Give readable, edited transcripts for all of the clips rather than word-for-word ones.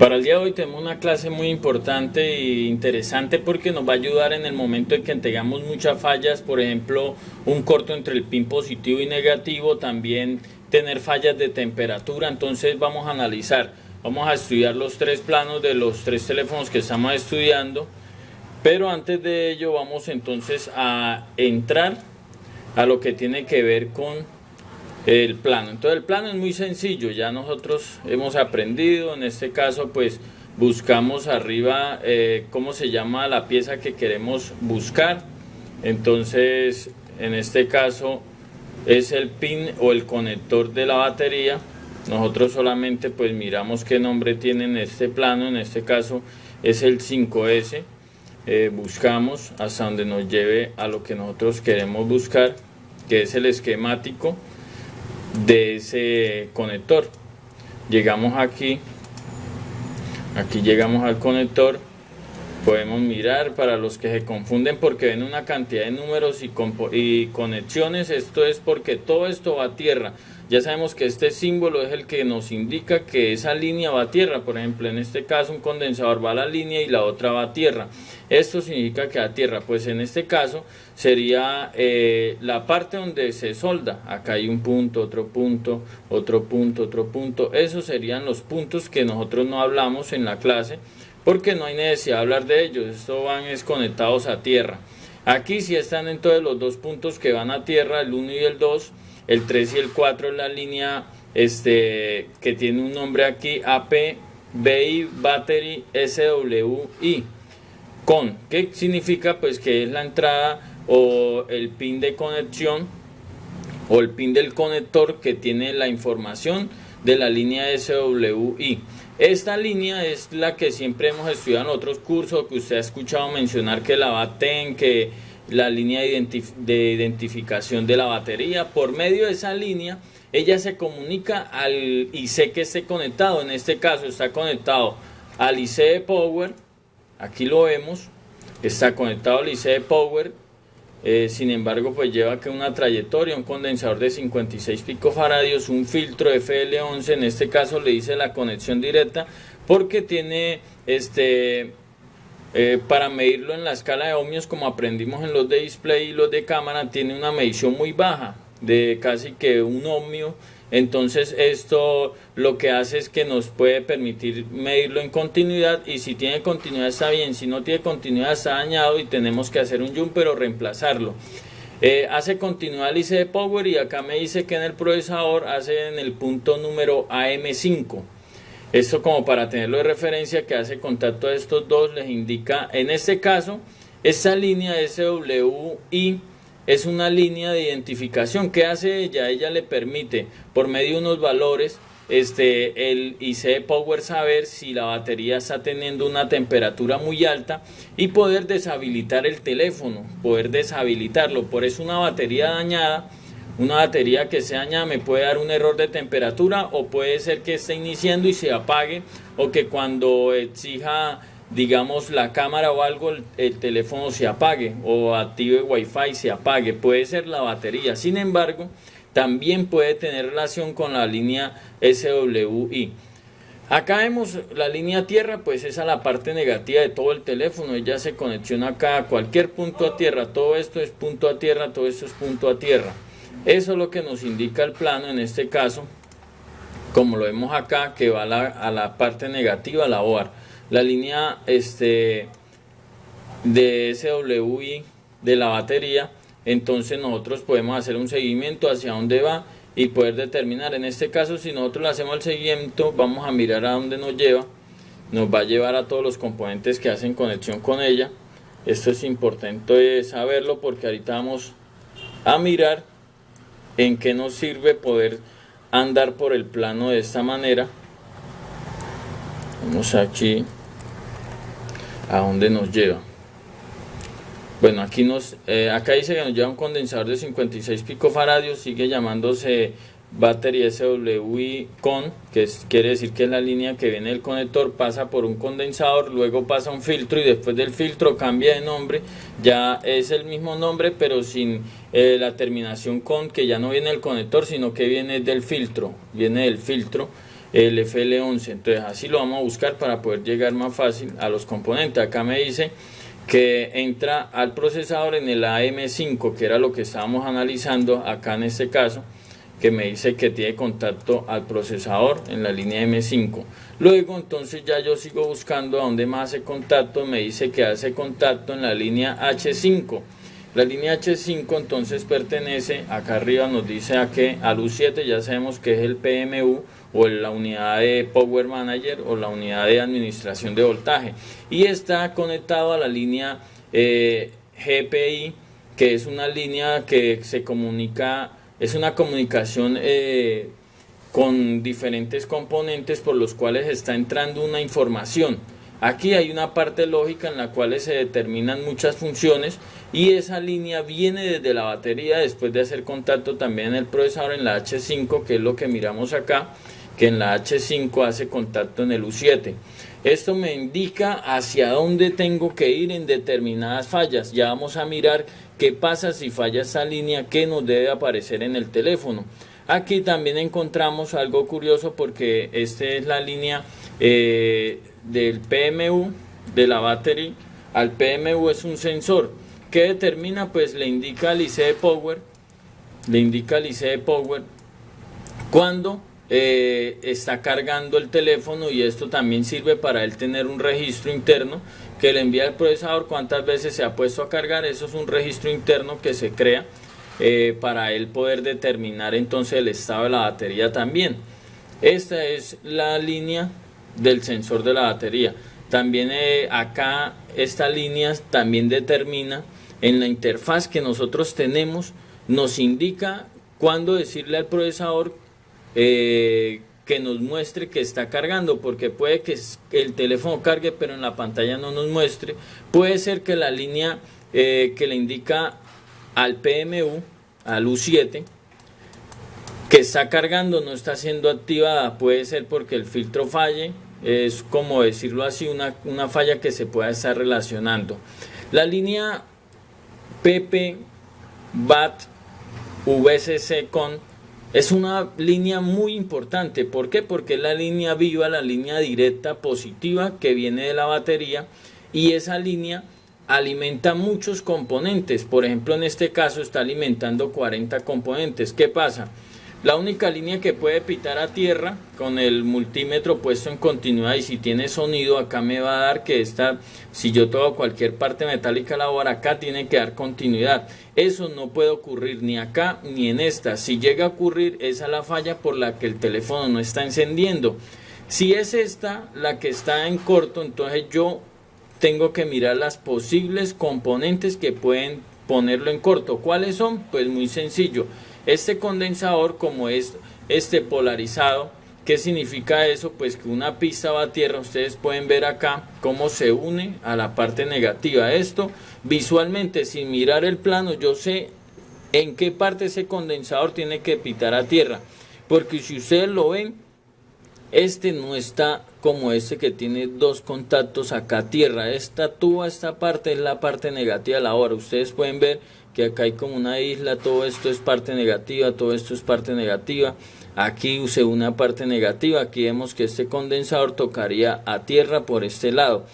Para el día de hoy tenemos una clase muy importante e interesante porque nos va a ayudar en el momento en que tengamos muchas fallas, por ejemplo, un corto entre el pin positivo y negativo, también tener fallas de temperatura. Entonces vamos a analizar, vamos a estudiar los tres planos de los tres teléfonos que estamos estudiando, pero antes de ello vamos entonces a entrar a lo que tiene que ver con el plano. Entonces el plano es muy sencillo, ya nosotros hemos aprendido. En este caso pues buscamos arriba cómo se llama la pieza que queremos buscar. Entonces en este caso es el pin o el conector de la batería. Nosotros solamente pues miramos qué nombre tiene en este plano, en este caso es el 5S. Buscamos hasta donde nos lleve a lo que nosotros queremos buscar, que es el esquemático de ese conector. Llegamos aquí llegamos al conector. Podemos mirar, para los que se confunden porque ven una cantidad de números y conexiones, esto es porque todo esto va a tierra. Ya sabemos que este símbolo es el que nos indica que esa línea va a tierra. Por ejemplo, en este caso un condensador va a la línea y la otra va a tierra. Esto significa que va a tierra. Pues en este caso sería la parte donde se solda. Acá hay un punto, otro punto, otro punto, otro punto. Esos serían los puntos que nosotros no hablamos en la clase, porque no hay necesidad de hablar de ellos. Estos van conectados a tierra. Aquí sí están entonces los dos puntos que van a tierra, el 1 y el 2. El 3 y el 4 es la línea que tiene un nombre aquí, APBI Battery SWI con, ¿qué significa? Pues que es la entrada o el pin de conexión o el pin del conector que tiene la información de la línea SWI. Esta línea es la que siempre hemos estudiado en otros cursos, que usted ha escuchado mencionar, que la BATEN, que la línea de identificación de la batería. Por medio de esa línea ella se comunica al IC que esté conectado. En este caso está conectado al IC de Power, aquí lo vemos, está conectado al IC de Power. Sin embargo pues lleva que una trayectoria, un condensador de 56 picofaradios, un filtro FL11. En este caso le hice la conexión directa porque tiene para medirlo en la escala de ohmios, como aprendimos en los de display y los de cámara, tiene una medición muy baja, de casi que un ohmio. Entonces esto lo que hace es que nos puede permitir medirlo en continuidad, y si tiene continuidad está bien, si no tiene continuidad está dañado y tenemos que hacer un jumper o reemplazarlo. Hace continuidad el IC de Power, y acá me dice que en el procesador hace en el punto número AM5. Esto como para tenerlo de referencia, que hace contacto a estos dos, les indica. En este caso esta línea SWI es una línea de identificación. ¿Qué hace ella? Ella le permite, por medio de unos valores, el IC de Power, saber si la batería está teniendo una temperatura muy alta y poder deshabilitar el teléfono, poder deshabilitarlo. Por eso una batería dañada, una batería que se daña, me puede dar un error de temperatura, o puede ser que esté iniciando y se apague, o que cuando exija, digamos, la cámara o algo, el teléfono se apague, o active Wi-Fi se apague. Puede ser la batería. Sin embargo, también puede tener relación con la línea SWI. Acá vemos la línea tierra, pues esa es la parte negativa de todo el teléfono. Ella se conexiona acá a cualquier punto a tierra. Todo esto es punto a tierra, todo esto es punto a tierra. Eso es lo que nos indica el plano en este caso, como lo vemos acá, que va a la parte negativa, a la OAR. La línea de SWI de la batería. Entonces nosotros podemos hacer un seguimiento hacia dónde va y poder determinar. En este caso, si nosotros le hacemos el seguimiento, vamos a mirar a dónde nos lleva. Nos va a llevar a todos los componentes que hacen conexión con ella. Esto es importante saberlo, porque ahorita vamos a mirar en qué nos sirve poder andar por el plano de esta manera. Vamos aquí a dónde nos lleva. Bueno, aquí acá dice que nos lleva un condensador de 56 picofaradios, sigue llamándose Battery SWI con, quiere decir que es la línea que viene del conector, pasa por un condensador, luego pasa un filtro, y después del filtro cambia de nombre. Ya es el mismo nombre, pero sin la terminación con, que ya no viene del conector, sino que viene del filtro, el FL11. Entonces así lo vamos a buscar para poder llegar más fácil a los componentes. Acá me dice que entra al procesador en el AM5, que era lo que estábamos analizando acá en este caso, que me dice que tiene contacto al procesador en la línea M5. Luego entonces ya yo sigo buscando a dónde más hace contacto, me dice que hace contacto en la línea H5. La línea H5 entonces pertenece, acá arriba nos dice a que al U7, ya sabemos que es el PMU o la unidad de Power Manager o la unidad de administración de voltaje, y está conectado a la línea GPI, que es una línea que se comunica, es una comunicación con diferentes componentes por los cuales está entrando una información. Aquí hay una parte lógica en la cual se determinan muchas funciones, y esa línea viene desde la batería después de hacer contacto también en el procesador en la H5, que es lo que miramos acá, que en la H5 hace contacto en el U7. Esto me indica hacia dónde tengo que ir en determinadas fallas. Ya vamos a mirar qué pasa si falla esta línea, que nos debe aparecer en el teléfono. Aquí también encontramos algo curioso, porque esta es la línea del PMU, de la battery al PMU. Es un sensor que determina, pues le indica al IC de Power, cuando está cargando el teléfono, y esto también sirve para él tener un registro interno que le envía al procesador cuántas veces se ha puesto a cargar. Eso es un registro interno que se crea para él poder determinar entonces el estado de la batería también. Esta es la línea del sensor de la batería. También acá esta línea también determina en la interfaz que nosotros tenemos, nos indica cuándo decirle al procesador que nos muestre que está cargando, porque puede que el teléfono cargue pero en la pantalla no nos muestre. Puede ser que la línea que le indica al PMU, al U7, que está cargando, no está siendo activada. Puede ser porque el filtro falle, es como decirlo así, una falla que se pueda estar relacionando. La línea PP, BAT, VCC con es una línea muy importante. ¿Por qué? Porque es la línea viva, la línea directa positiva que viene de la batería, y esa línea alimenta muchos componentes. Por ejemplo, en este caso está alimentando 40 componentes. ¿Qué pasa? La única línea que puede pitar a tierra con el multímetro puesto en continuidad, y si tiene sonido acá me va a dar que si yo toco cualquier parte metálica la hora, acá tiene que dar continuidad. Eso no puede ocurrir ni acá ni en esta. Si llega a ocurrir, esa es la falla por la que el teléfono no está encendiendo. Si es esta la que está en corto, entonces yo tengo que mirar las posibles componentes que pueden ponerlo en corto. ¿Cuáles son? Pues muy sencillo. Este condensador, como es polarizado, ¿qué significa eso? Pues que una pista va a tierra. Ustedes pueden ver acá cómo se une a la parte negativa. Esto visualmente, sin mirar el plano, yo sé en qué parte ese condensador tiene que pitar a tierra, porque si ustedes lo ven, este no está como este que tiene dos contactos acá a tierra. Toda esta parte es la parte negativa de la hora. Ustedes pueden ver que acá hay como una isla, todo esto es parte negativa, todo esto es parte negativa. Aquí use una parte negativa. Aquí vemos que este condensador tocaría a tierra por este lado.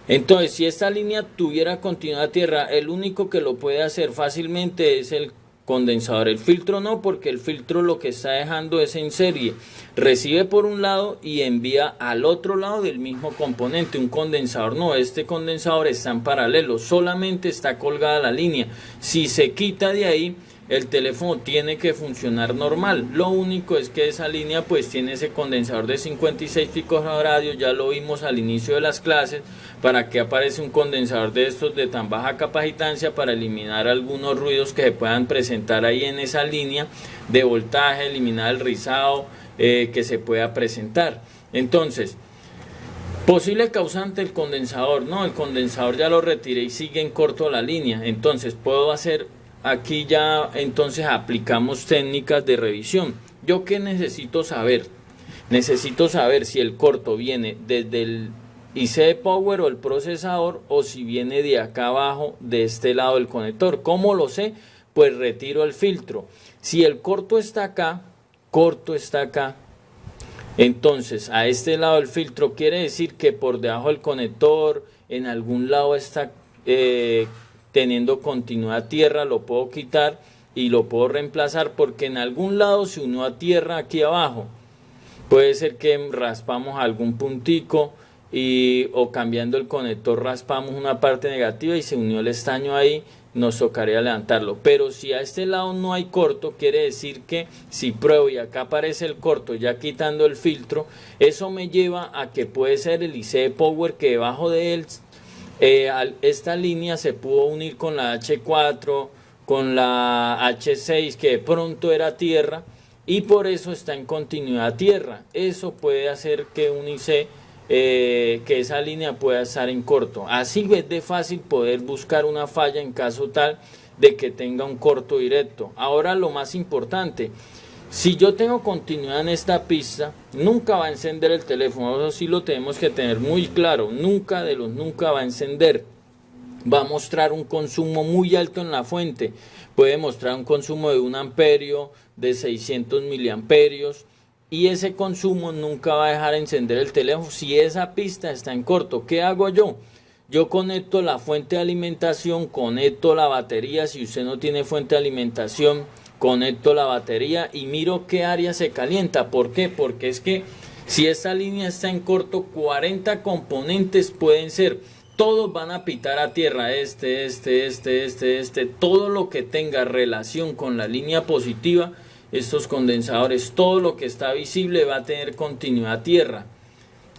Entonces, si esta línea tuviera continuidad a tierra, el único que lo puede hacer fácilmente es el condensador. El filtro no, porque el filtro lo que está dejando es en serie. Recibe por un lado y envía al otro lado del mismo componente. Un condensador no, este condensador está en paralelo, solamente está colgada la línea. Si se quita de ahí, el teléfono tiene que funcionar normal. Lo único es que esa línea pues tiene ese condensador de 56 picos radio. Ya lo vimos al inicio de las clases. Para que aparece un condensador de estos de tan baja capacitancia, para eliminar algunos ruidos que se puedan presentar ahí en esa línea de voltaje, eliminar el rizado que se pueda presentar. Entonces, posible causante el condensador. No, el condensador ya lo retiré y sigue en corto la línea. Entonces puedo hacer aquí ya, entonces aplicamos técnicas de revisión. ¿Yo qué necesito saber? Necesito saber si el corto viene desde el IC de Power o el procesador, o si viene de acá abajo, de este lado del conector. ¿Cómo lo sé? Pues retiro el filtro. Si el corto está acá, Entonces, a este lado del filtro quiere decir que por debajo del conector, en algún lado está teniendo continuidad a tierra, lo puedo quitar y lo puedo reemplazar porque en algún lado se unió a tierra aquí abajo. Puede ser que raspamos algún puntico o cambiando el conector raspamos una parte negativa y se unió el estaño ahí, nos tocaría levantarlo. Pero si a este lado no hay corto, quiere decir que si pruebo y acá aparece el corto ya quitando el filtro, eso me lleva a que puede ser el IC Power que debajo de él esta línea se pudo unir con la H4, con la H6 que de pronto era tierra y por eso está en continuidad a tierra. Eso puede hacer que un IC que esa línea pueda estar en corto. Así es de fácil poder buscar una falla en caso tal de que tenga un corto directo. Ahora lo más importante, si yo tengo continuidad en esta pista, nunca va a encender el teléfono. Eso sí lo tenemos que tener muy claro. Nunca va a encender. Va a mostrar un consumo muy alto en la fuente. Puede mostrar un consumo de 1 amperio, de 600 miliamperios. Y ese consumo nunca va a dejar encender el teléfono si esa pista está en corto. ¿Qué hago yo? Yo conecto la fuente de alimentación, conecto la batería. Si usted no tiene fuente de alimentación, conecto la batería y miro qué área se calienta. ¿Por qué? Porque es que si esta línea está en corto, 40 componentes pueden ser. Todos van a pitar a tierra, todo lo que tenga relación con la línea positiva, estos condensadores, todo lo que está visible va a tener continuidad a tierra,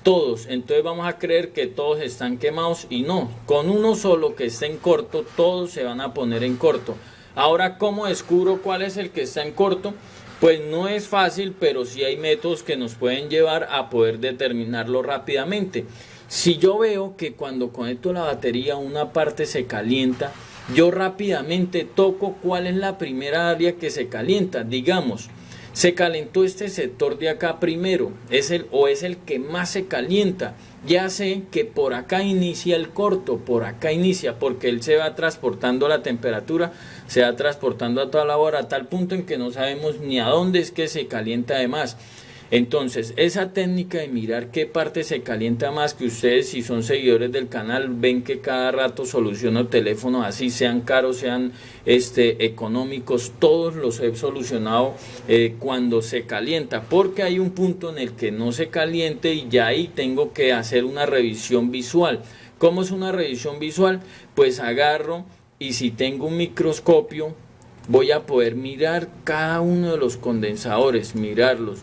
todos. Entonces vamos a creer que todos están quemados y no, con uno solo que esté en corto, todos se van a poner en corto. Ahora, ¿cómo descubro cuál es el que está en corto? Pues no es fácil, pero sí hay métodos que nos pueden llevar a poder determinarlo rápidamente. Si yo veo que cuando conecto la batería una parte se calienta, yo rápidamente toco cuál es la primera área que se calienta. Digamos, se calentó este sector de acá primero, es el que más se calienta. Ya sé que por acá inicia el corto, por acá inicia, porque él se va transportando la temperatura, se va transportando a toda la hora, a tal punto en que no sabemos ni a dónde es que se calienta además. Entonces, esa técnica de mirar qué parte se calienta más, que ustedes si son seguidores del canal ven que cada rato soluciono teléfonos así, sean caros, sean económicos, todos los he solucionado cuando se calienta, porque hay un punto en el que no se caliente y ya ahí tengo que hacer una revisión visual. ¿Cómo es una revisión visual? Pues agarro y si tengo un microscopio, voy a poder mirar cada uno de los condensadores, mirarlos.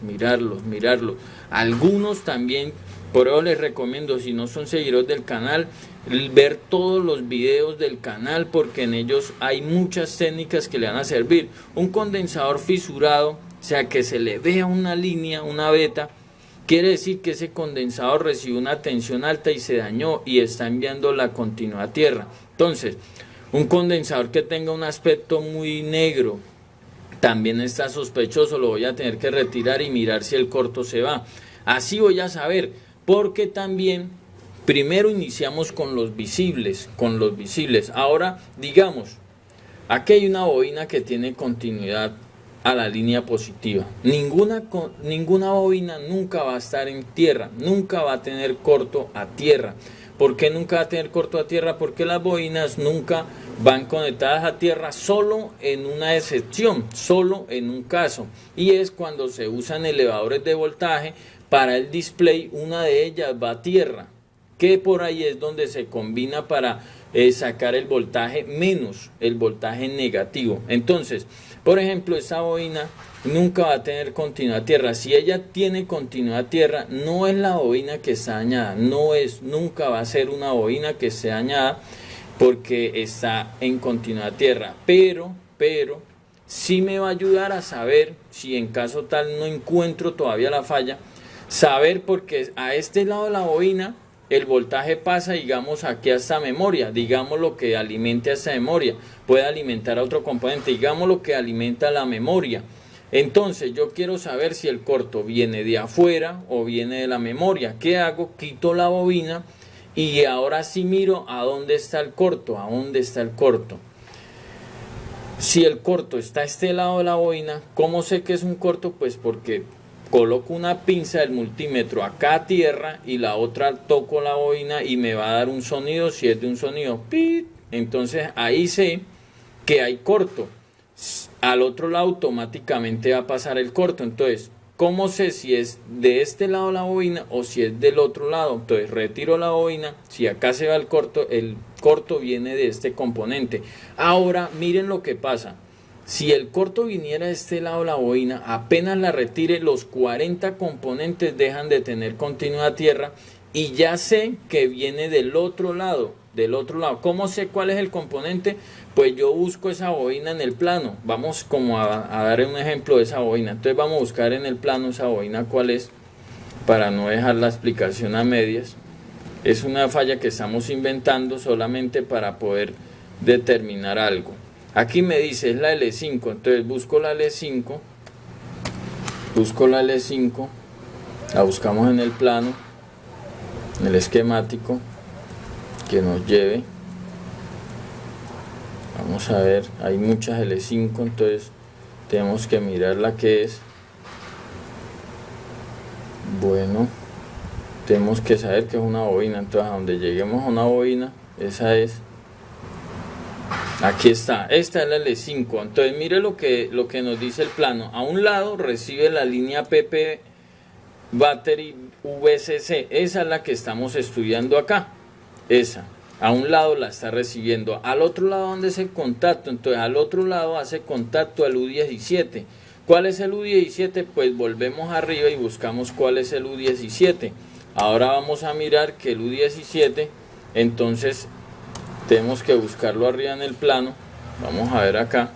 Algunos también, por eso les recomiendo, si no son seguidores del canal, ver todos los videos del canal, porque en ellos hay muchas técnicas que le van a servir. Un condensador fisurado, o sea que se le vea una línea, una veta, quiere decir que ese condensador recibe una tensión alta y se dañó y está enviando la continuidad a tierra. Entonces, un condensador que tenga un aspecto muy negro también está sospechoso, lo voy a tener que retirar y mirar si el corto se va. Así voy a saber, porque también primero iniciamos con los visibles, Ahora, digamos, aquí hay una bobina que tiene continuidad a la línea positiva. Ninguna bobina nunca va a estar en tierra, nunca va a tener corto a tierra. ¿Por qué nunca va a tener corto a tierra? Porque las bobinas nunca van conectadas a tierra, solo en una excepción, solo en un caso. Y es cuando se usan elevadores de voltaje para el display, una de ellas va a tierra, que por ahí es donde se combina para sacar el voltaje menos, el voltaje negativo. Entonces, por ejemplo, esta bobina nunca va a tener continuidad a tierra. Si ella tiene continuidad a tierra, no es la bobina que está dañada, nunca va a ser una bobina que esté dañada porque está en continuidad a tierra, pero sí me va a ayudar a saber, si en caso tal no encuentro todavía la falla, saber, porque a este lado de la bobina el voltaje pasa, digamos, aquí a esta memoria, digamos lo que alimente a esta memoria, puede alimentar a otro componente, digamos lo que alimenta la memoria. Entonces yo quiero saber si el corto viene de afuera o viene de la memoria. ¿Qué hago? Quito la bobina y ahora sí miro a dónde está el corto, Si el corto está a este lado de la bobina, ¿cómo sé que es un corto? Pues porque coloco una pinza del multímetro acá a tierra y la otra toco la bobina y me va a dar un sonido. Si es de un sonido ¡pit!, entonces ahí sé que hay corto. Al otro lado automáticamente va a pasar el corto. Entonces, ¿cómo sé si es de este lado la bobina o si es del otro lado? Entonces retiro la bobina. Si acá se va el corto viene de este componente. Ahora miren lo que pasa. Si el corto viniera de este lado la bobina, apenas la retire, los 40 componentes dejan de tener continuidad a tierra y ya sé que viene del otro lado. ¿Cómo sé cuál es el componente? Pues yo busco esa bobina en el plano. Vamos como a dar un ejemplo de esa bobina. Entonces vamos a buscar en el plano esa bobina cuál es, para no dejar la explicación a medias. Es una falla que estamos inventando solamente para poder determinar algo. Aquí me dice es la L5, entonces busco la L5, la buscamos en el plano, en el esquemático que nos lleve. Vamos a ver, hay muchas L5, entonces tenemos que mirar la que es. Bueno, tenemos que saber que es una bobina, entonces a donde lleguemos a una bobina, esa es. Aquí está, esta es la L5, entonces mire lo que nos dice el plano. A un lado recibe la línea PP Battery VCC, esa es la que estamos estudiando acá, esa. A un lado la está recibiendo, al otro lado ¿dónde es el contacto? Entonces al otro lado hace contacto al U17. ¿Cuál es el U17? Pues volvemos arriba y buscamos cuál es el U17. Ahora vamos a mirar que el U17, entonces tenemos que buscarlo arriba en el plano. Vamos a ver acá.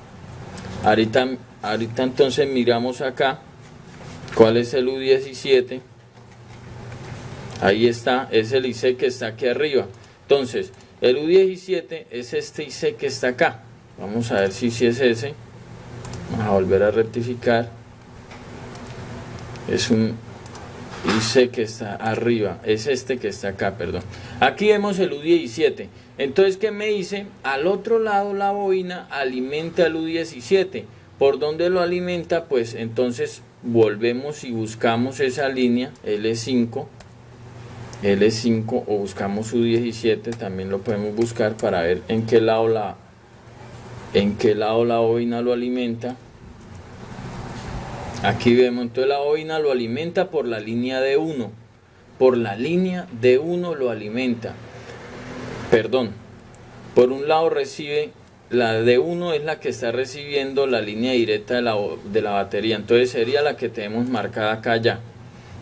Ahorita entonces miramos acá cuál es el U17. Ahí está, es el IC que está aquí arriba. Entonces, el U17 es este IC que está acá. Vamos a ver si es ese. Vamos a volver a rectificar. Es un IC que está arriba. Es este que está acá, perdón. Aquí vemos el U17. Entonces, ¿qué me dice? Al otro lado la bobina alimenta al U17. ¿Por dónde lo alimenta? Pues entonces volvemos y buscamos esa línea L5 o buscamos U17, también lo podemos buscar para ver en qué lado la bobina lo alimenta. Aquí vemos, entonces la bobina lo alimenta por la línea D1, lo alimenta, perdón, por un lado recibe, la D1 es la que está recibiendo la línea directa de la batería, entonces sería la que tenemos marcada acá ya,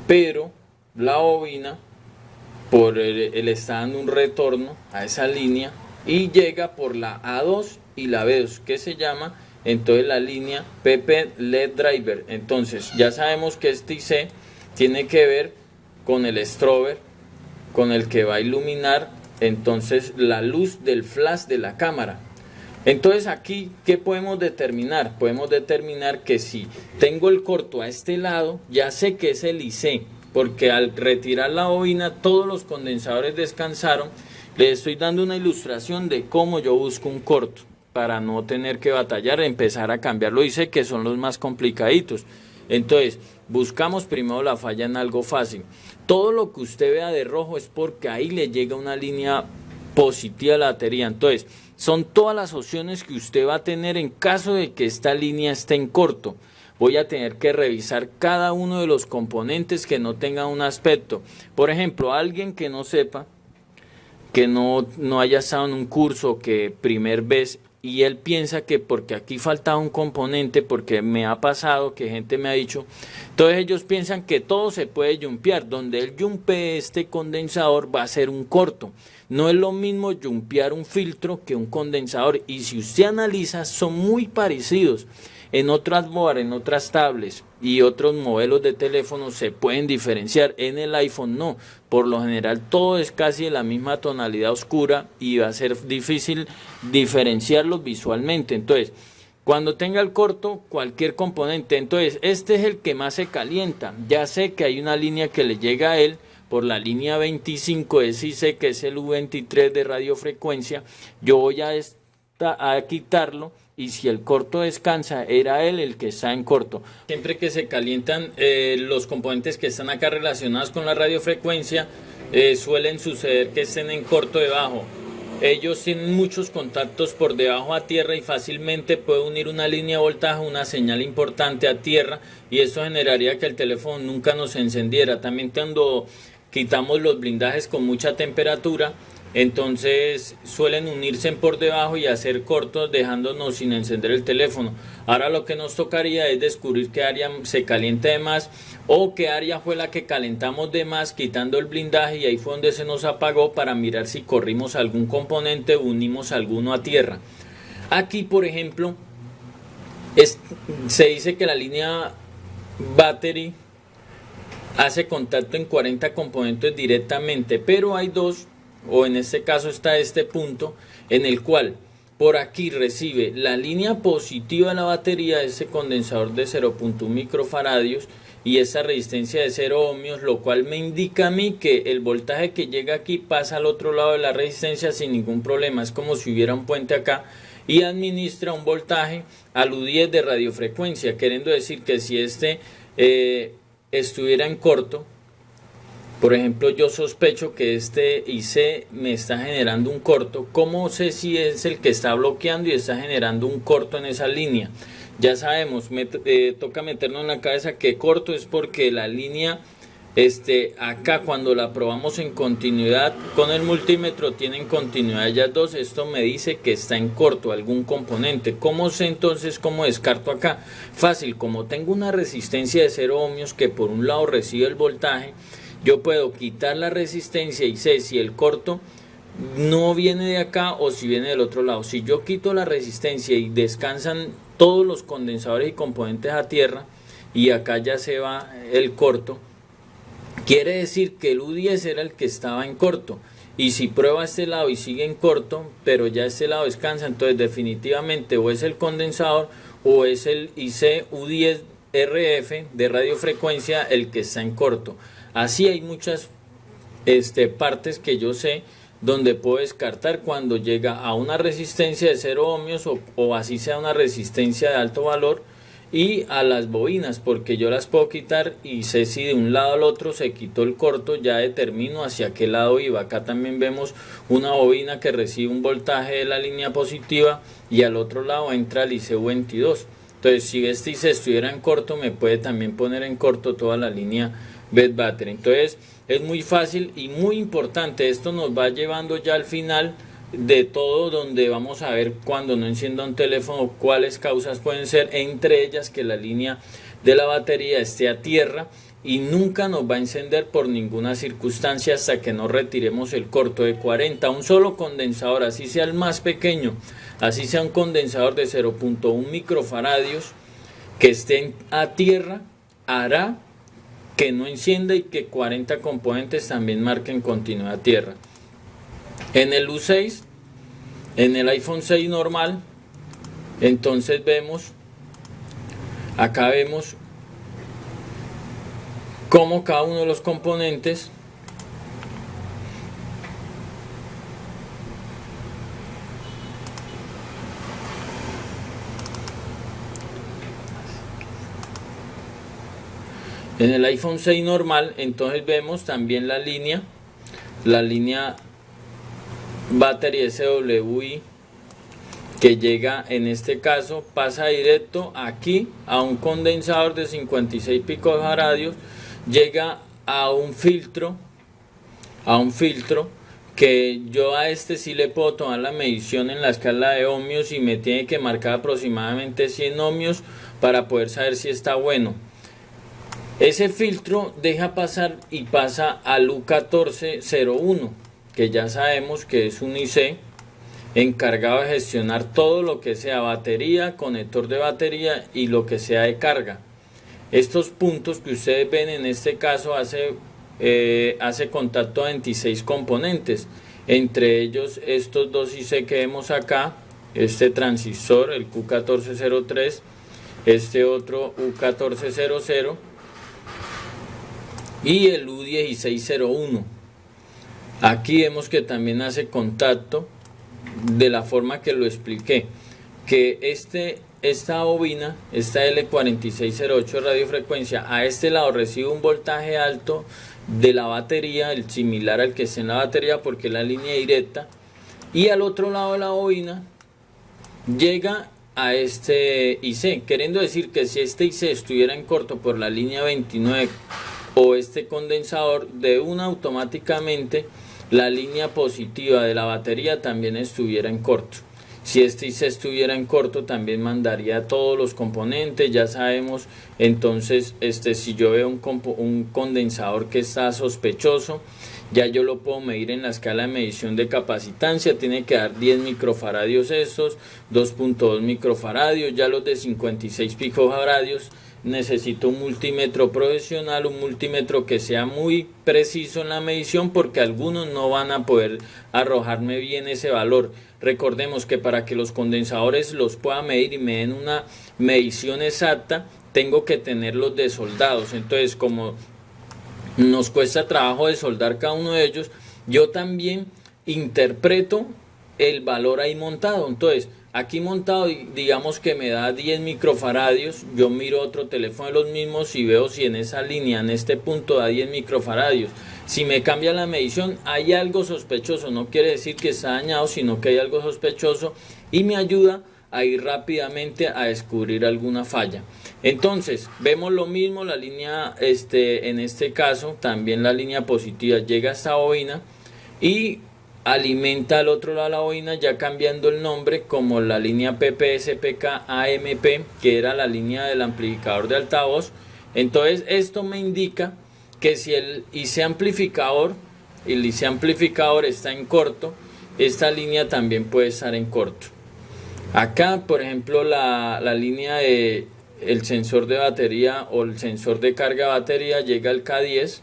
pero la bobina le está dando un retorno a esa línea y llega por la A2 y la B2, que se llama entonces la línea PP LED Driver. Entonces ya sabemos que este IC tiene que ver con el strobe, con el que va a iluminar entonces la luz del flash de la cámara. Entonces aquí, ¿qué podemos determinar? Podemos determinar que si tengo el corto a este lado, ya sé que es el IC, porque al retirar la bobina todos los condensadores descansaron. Les estoy dando una ilustración de cómo yo busco un corto, para no tener que batallar, empezar a cambiarlo. Dice que son los más complicaditos. Entonces, buscamos primero la falla en algo fácil. Todo lo que usted vea de rojo es porque ahí le llega una línea positiva a la batería. Entonces, son todas las opciones que usted va a tener en caso de que esta línea esté en corto. Voy a tener que revisar cada uno de los componentes que no tengan un aspecto. Por ejemplo, alguien que no sepa, que no haya estado en un curso, que primer vez, y él piensa que porque aquí falta un componente, porque me ha pasado que gente me ha dicho, entonces ellos piensan que todo se puede jumpear, donde él jumpee este condensador va a ser un corto. No es lo mismo jumpear un filtro que un condensador, y si usted analiza son muy parecidos. En otras boards, en otras tablets y otros modelos de teléfono se pueden diferenciar. En el iPhone no. Por lo general todo es casi de la misma tonalidad oscura y va a ser difícil diferenciarlos visualmente. Entonces, cuando tenga el corto, cualquier componente, entonces este es el que más se calienta. Ya sé que hay una línea que le llega a él por la línea 25, sí sé que es el U23 de radiofrecuencia. Yo voy a a quitarlo, y si el corto descansa, era él el que está en corto. Siempre que se calientan los componentes que están acá relacionados con la radiofrecuencia, suelen suceder que estén en corto debajo. Ellos tienen muchos contactos por debajo a tierra y fácilmente puede unir una línea de voltaje, una señal importante a tierra, y eso generaría que el teléfono nunca nos encendiera. También cuando quitamos los blindajes con mucha temperatura, entonces suelen unirse por debajo y hacer cortos, dejándonos sin encender el teléfono. Ahora lo que nos tocaría es descubrir qué área se calienta de más o qué área fue la que calentamos de más quitando el blindaje, y ahí fue donde se nos apagó, para mirar si corrimos algún componente o unimos alguno a tierra. Aquí, por ejemplo, se dice que la línea battery hace contacto en 40 componentes directamente, pero hay dos, o en este caso está este punto en el cual por aquí recibe la línea positiva de la batería, ese condensador de 0.1 microfaradios y esa resistencia de 0 ohmios, lo cual me indica a mí que el voltaje que llega aquí pasa al otro lado de la resistencia sin ningún problema. Es como si hubiera un puente acá, y administra un voltaje al U10 de radiofrecuencia, queriendo decir que si estuviera en corto, por ejemplo, yo sospecho que este IC me está generando un corto. ¿Cómo sé si es el que está bloqueando y está generando un corto en esa línea? Ya sabemos, toca meternos en la cabeza que corto es porque la línea, acá cuando la probamos en continuidad con el multímetro, tienen continuidad ellas dos. Esto me dice que está en corto algún componente. ¿Cómo sé entonces cómo descarto acá? Fácil, como tengo una resistencia de 0 ohmios que por un lado recibe el voltaje, yo puedo quitar la resistencia y sé si el corto no viene de acá o si viene del otro lado. Si yo quito la resistencia y descansan todos los condensadores y componentes a tierra, y acá ya se va el corto, quiere decir que el U10 era el que estaba en corto. Y si prueba este lado y sigue en corto, pero ya este lado descansa, entonces definitivamente o es el condensador o es el IC U10 RF de radiofrecuencia el que está en corto. Así hay muchas partes que yo sé donde puedo descartar cuando llega a una resistencia de 0 ohmios o así sea una resistencia de alto valor, y a las bobinas, porque yo las puedo quitar y sé si de un lado al otro se quitó el corto, ya determino hacia qué lado iba. Acá también vemos una bobina que recibe un voltaje de la línea positiva y al otro lado entra el ICU22. Entonces si este IC estuviera en corto, me puede también poner en corto toda la línea bed battery. Entonces es muy fácil y muy importante. Esto nos va llevando ya al final de todo, donde vamos a ver cuando no encienda un teléfono cuáles causas pueden ser, entre ellas que la línea de la batería esté a tierra y nunca nos va a encender por ninguna circunstancia hasta que no retiremos el corto de 40. Un solo condensador, así sea el más pequeño, así sea un condensador de 0.1 microfaradios que esté a tierra, hará que no encienda y que 40 componentes también marquen continuidad a tierra. En el U6, en el iPhone 6 normal, entonces vemos, acá vemos cómo cada uno de los componentes en el iPhone 6 normal, entonces vemos también la línea battery SWI que llega, en este caso pasa directo aquí a un condensador de 56 picofaradios, llega a un filtro que yo a sí le puedo tomar la medición en la escala de ohmios y me tiene que marcar aproximadamente 100 ohmios para poder saber si está bueno. Ese filtro deja pasar y pasa al U1401, que ya sabemos que es un IC encargado de gestionar todo lo que sea batería, conector de batería y lo que sea de carga. Estos puntos que ustedes ven en este caso hace contacto a 26 componentes, entre ellos estos dos IC que vemos acá, este transistor, el Q1403, este otro U1400 y el U1601. Aquí vemos que también hace contacto de la forma que lo expliqué, que esta bobina, esta L4608 radiofrecuencia, a este lado recibe un voltaje alto de la batería, el similar al que está en la batería porque es la línea directa, y al otro lado de la bobina llega a este IC, queriendo decir que si este IC estuviera en corto por la línea 29 o este condensador, de una automáticamente la línea positiva de la batería también estuviera en corto. Si este IC estuviera en corto, también mandaría todos los componentes. Ya sabemos, entonces, si yo veo un condensador que está sospechoso, ya yo lo puedo medir en la escala de medición de capacitancia. Tiene que dar 10 microfaradios estos, 2.2 microfaradios, ya los de 56 picofaradios. Necesito un multímetro profesional, un multímetro que sea muy preciso en la medición, porque algunos no van a poder arrojarme bien ese valor. Recordemos que para que los condensadores los pueda medir y me den una medición exacta, tengo que tenerlos desoldados. Entonces, como nos cuesta trabajo desoldar cada uno de ellos, yo también interpreto el valor ahí montado. Entonces, aquí montado, digamos que me da 10 microfaradios, yo miro otro teléfono de los mismos y veo si en esa línea, en este punto, da 10 microfaradios. Si me cambia la medición, hay algo sospechoso. No quiere decir que está dañado, sino que hay algo sospechoso, y me ayuda a ir rápidamente a descubrir alguna falla. Entonces, vemos lo mismo, la línea, en este caso, también la línea positiva llega a esta bobina y alimenta al otro lado de la bobina, ya cambiando el nombre, como la línea PPSPK AMP, que era la línea del amplificador de altavoz. Entonces, esto me indica que si el IC amplificador está en corto, esta línea también puede estar en corto. Acá, por ejemplo, la línea de el sensor de batería o el sensor de carga de batería llega al K10.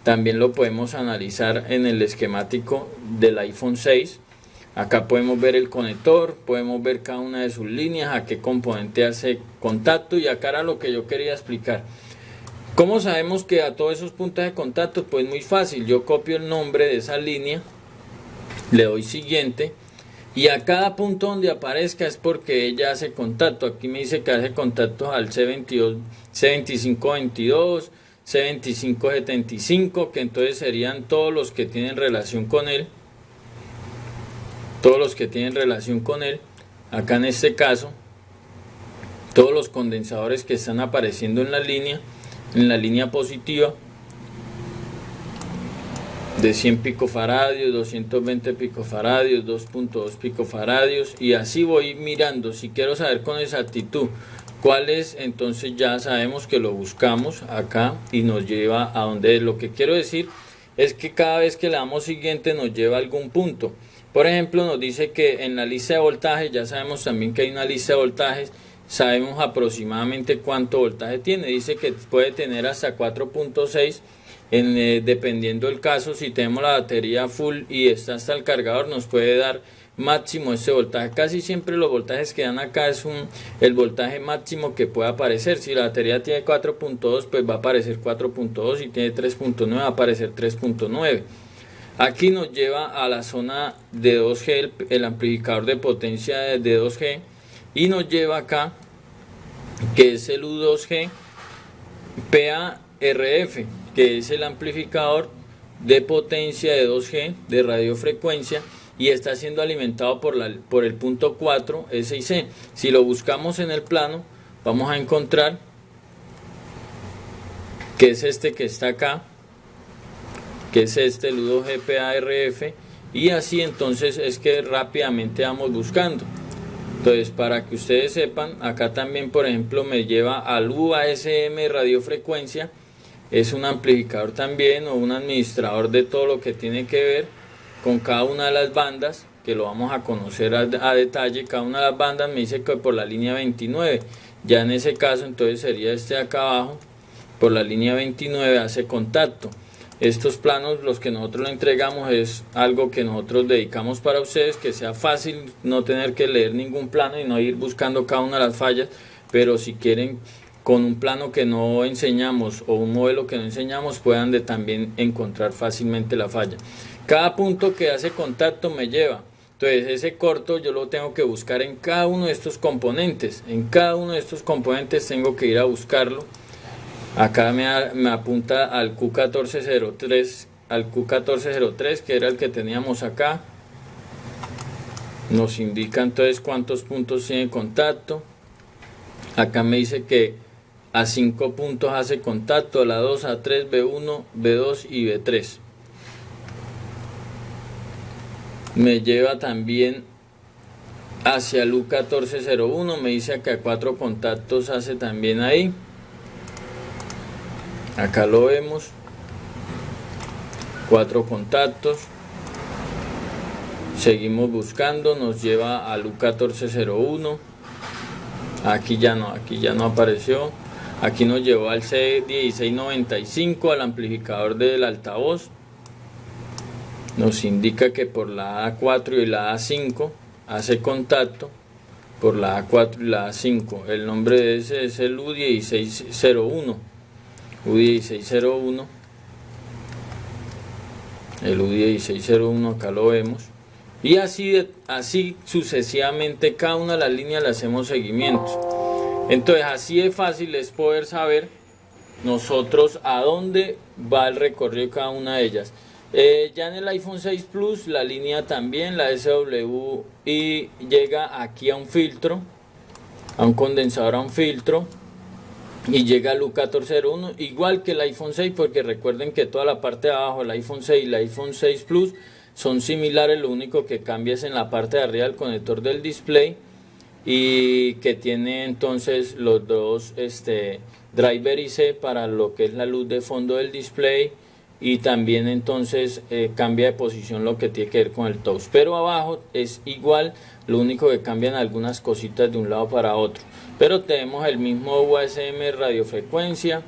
También lo podemos analizar en el esquemático del iPhone 6. Acá podemos ver el conector, podemos ver cada una de sus líneas, a qué componente hace contacto, y acá era lo que yo quería explicar. ¿Cómo sabemos que a todos esos puntos de contacto? Pues muy fácil, yo copio el nombre de esa línea, le doy siguiente, y a cada punto donde aparezca es porque ella hace contacto. Aquí me dice que hace contacto al C2522, C2575, que entonces serían todos los que tienen relación con él. Acá en este caso, todos los condensadores que están apareciendo en la línea positiva, de 100 picofaradios, 220 picofaradios, 2.2 picofaradios, y así voy mirando. Si quiero saber con exactitud cuál es, entonces ya sabemos que lo buscamos acá y nos lleva a donde es. Lo que quiero decir es que cada vez que le damos siguiente nos lleva a algún punto. Por ejemplo, nos dice que en la lista de voltajes, ya sabemos también que hay una lista de voltajes, sabemos aproximadamente cuánto voltaje tiene. Dice que puede tener hasta 4.6, dependiendo del caso. Si tenemos la batería full y está hasta el cargador, nos puede dar máximo este voltaje. Casi siempre los voltajes que dan acá es el voltaje máximo que puede aparecer. Si la batería tiene 4.2, pues va a aparecer 4.2, si tiene 3.9 va a aparecer 3.9. Aquí nos lleva a la zona de 2G, el amplificador de potencia de 2G, y nos lleva acá, que es el U2G PARF, que es el amplificador de potencia de 2G de radiofrecuencia, y está siendo alimentado por el punto 4 SIC. Si lo buscamos en el plano, vamos a encontrar que es este que está acá, que es el U2G PARF, y así entonces es que rápidamente vamos buscando. Entonces, para que ustedes sepan, acá también, por ejemplo, me lleva al UASM radiofrecuencia. Es un amplificador también, o un administrador de todo lo que tiene que ver con cada una de las bandas, que lo vamos a conocer a detalle. Cada una de las bandas me dice que por la línea 29. Ya en ese caso, entonces sería este de acá abajo, por la línea 29 hace contacto. Estos planos, los que nosotros le entregamos, es algo que nosotros dedicamos para ustedes, que sea fácil no tener que leer ningún plano y no ir buscando cada una de las fallas. Pero si quieren, con un plano que no enseñamos o un modelo que no enseñamos, puedan también encontrar fácilmente la falla. Cada punto que hace contacto me lleva Entonces ese corto yo lo tengo que buscar en cada uno de estos componentes. En cada uno de estos componentes tengo que ir a buscarlo. Acá me apunta al Q1403, que era el que teníamos acá. Nos indica entonces cuántos puntos tiene contacto. Acá me dice que a 5 puntos hace contacto, a la 2, a 3, B1, B2 y B3. Me lleva también hacia el U1401, me dice que a 4 contactos hace también ahí. Acá lo vemos, 4 contactos. Seguimos buscando, nos lleva al U1401. Aquí ya no apareció. Aquí nos llevó al C1695, al amplificador del altavoz. Nos indica que por la A4 y la A5 hace contacto, por la A4 y la A5. El nombre de ese es el U1601. U1601. El U1601, acá lo vemos. Y así sucesivamente, cada una de las líneas le hacemos seguimiento. Entonces así de fácil es poder saber nosotros a dónde va el recorrido de cada una de ellas. Ya en el iPhone 6 Plus la línea también, la SWI, llega aquí a un filtro, a un condensador, a un filtro, y llega al U1401, igual que el iPhone 6, porque recuerden que toda la parte de abajo, el iPhone 6 y el iPhone 6 Plus, son similares, lo único que cambia es en la parte de arriba el conector del display, y que tiene entonces los dos driver IC para lo que es la luz de fondo del display, y también entonces cambia de posición lo que tiene que ver con el touch, pero abajo es igual, lo único que cambian algunas cositas de un lado para otro, pero tenemos el mismo USM radiofrecuencia,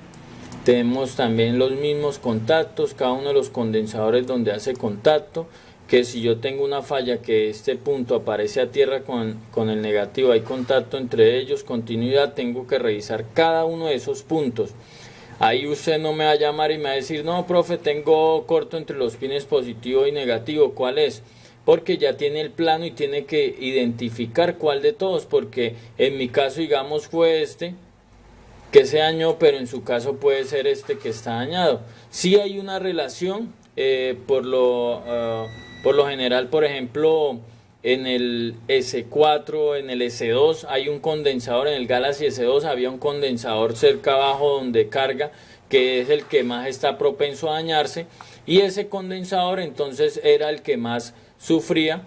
tenemos también los mismos contactos, cada uno de los condensadores donde hace contacto, que si yo tengo una falla que este punto aparece a tierra con el negativo, hay contacto entre ellos, continuidad, tengo que revisar cada uno de esos puntos. Ahí usted no me va a llamar y me va a decir, no, profe, tengo corto entre los pines positivo y negativo, ¿cuál es? Porque ya tiene el plano y tiene que identificar cuál de todos, porque en mi caso, digamos, fue que se dañó, pero en su caso puede ser este que está dañado. Sí hay una relación, por lo general, por ejemplo, en el S4, en el S2 hay un condensador, en el Galaxy S2 había un condensador cerca abajo donde carga, que es el que más está propenso a dañarse, y ese condensador entonces era el que más sufría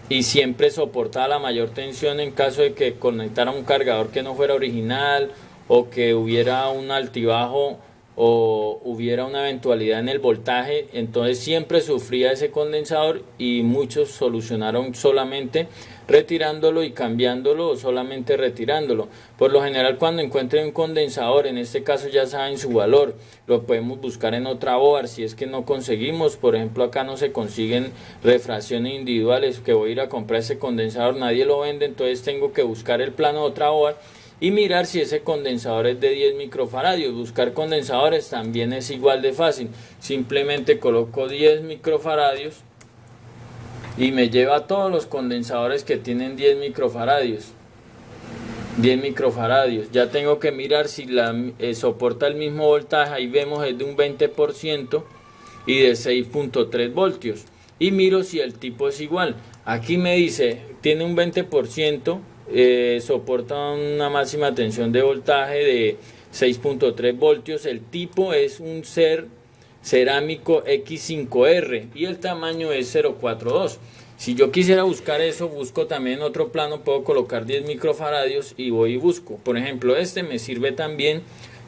y siempre soportaba la mayor tensión en caso de que conectara un cargador que no fuera original, o que hubiera un altibajo o hubiera una eventualidad en el voltaje. Entonces siempre sufría ese condensador, y muchos solucionaron solamente retirándolo y cambiándolo, o solamente retirándolo. Por lo general, cuando encuentren un condensador, en este caso ya saben su valor, lo podemos buscar en otra board. Si es que no conseguimos, por ejemplo, acá no se consiguen refracciones individuales, que voy a ir a comprar ese condensador, nadie lo vende, entonces tengo que buscar el plano de otra board y mirar si ese condensador es de 10 microfaradios. Buscar condensadores también es igual de fácil, simplemente coloco 10 microfaradios y me lleva a todos los condensadores que tienen 10 microfaradios. 10 microfaradios, ya tengo que mirar si soporta el mismo voltaje. Ahí vemos es de un 20% y de 6.3 voltios, y miro si el tipo es igual. Aquí me dice tiene un 20%, soporta una máxima tensión de voltaje de 6.3 voltios, el tipo es un cerámico X5R y el tamaño es 0.42. Si yo quisiera buscar eso, busco también en otro plano, puedo colocar 10 microfaradios y voy y busco. Por ejemplo, este me sirve también,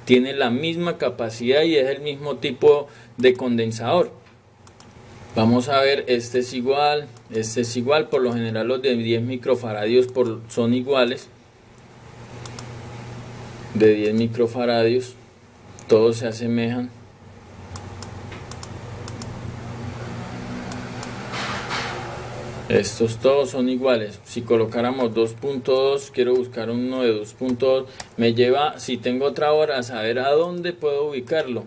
tiene la misma capacidad y es el mismo tipo de condensador. Vamos a ver, este es igual, por lo general los de 10 microfaradios son iguales, de 10 microfaradios, todos se asemejan. Estos todos son iguales. Si colocáramos 2.2, quiero buscar uno de 2.2, me lleva, si tengo otra hora, a saber a dónde puedo ubicarlo.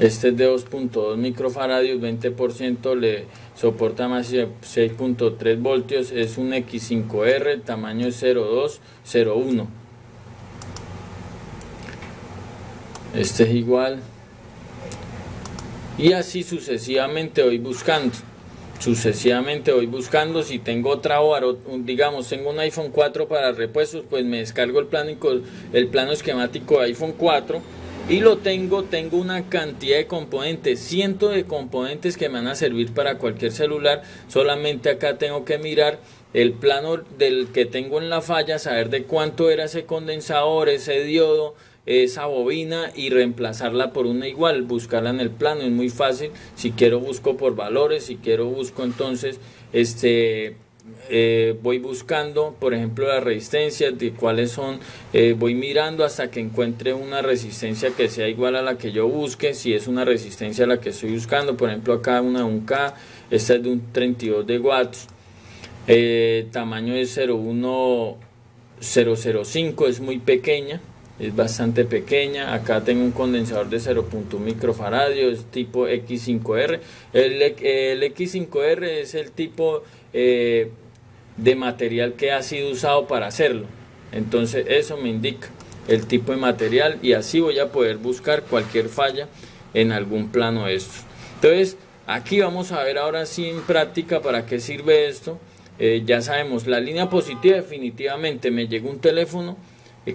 Este es de 2.2 microfaradios, 20%, le soporta más de 6.3 voltios, es un X5R, tamaño es 0201. Este es igual. Y así sucesivamente voy buscando. Si tengo otra hora, digamos tengo un iPhone 4 para repuestos, pues me descargo el plano esquemático de iPhone 4 y tengo una cantidad de componentes, cientos de componentes que me van a servir para cualquier celular. Solamente acá tengo que mirar el plano del que tengo en la falla, saber de cuánto era ese condensador, ese diodo, esa bobina, y reemplazarla por una igual, buscarla en el plano. Es muy fácil. Si quiero busco por valores, si quiero busco entonces voy buscando, por ejemplo, las resistencias de cuáles son, voy mirando hasta que encuentre una resistencia que sea igual a la que yo busque. Si es una resistencia a la que estoy buscando, por ejemplo acá una de 1K, esta es de un 32 de watts, tamaño es 01005, es muy pequeña, es bastante pequeña. Acá tengo un condensador de 0.1 microfaradios, es tipo X5R. El X5R es el tipo de material que ha sido usado para hacerlo. Entonces eso me indica el tipo de material, y así voy a poder buscar cualquier falla en algún plano de estos. Entonces aquí vamos a ver ahora sí en práctica para qué sirve esto. Ya sabemos, la línea positiva, definitivamente me llegó un teléfono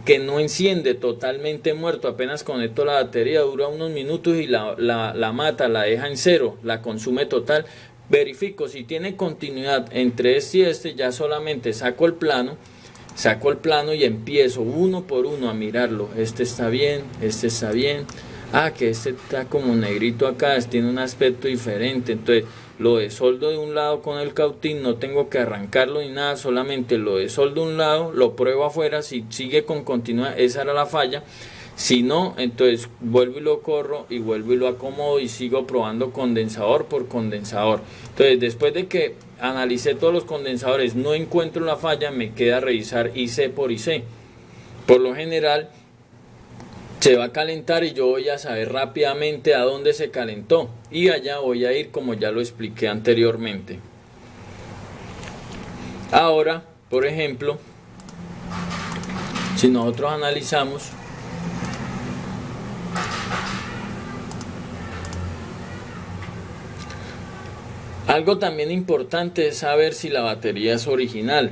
que no enciende, totalmente muerto. Apenas conecto la batería, dura unos minutos y la mata, la deja en cero, la consume total. Verifico si tiene continuidad entre este y este, ya solamente saco el plano y empiezo uno por uno a mirarlo. Este está bien, este está bien. Que este está como negrito acá, tiene un aspecto diferente. Entonces lo desoldo de un lado con el cautín, no tengo que arrancarlo ni nada, solamente lo desoldo de un lado, lo pruebo afuera. Si sigue con continuidad, esa era la falla. Si no, entonces vuelvo y lo corro y vuelvo y lo acomodo y sigo probando condensador por condensador. Entonces, después de que analicé todos los condensadores, no encuentro la falla, me queda revisar IC por IC. Por lo general se va a calentar y yo voy a saber rápidamente a dónde se calentó, y allá voy a ir como ya lo expliqué anteriormente. Ahora, por ejemplo, si nosotros analizamos, algo también importante es saber si la batería es original.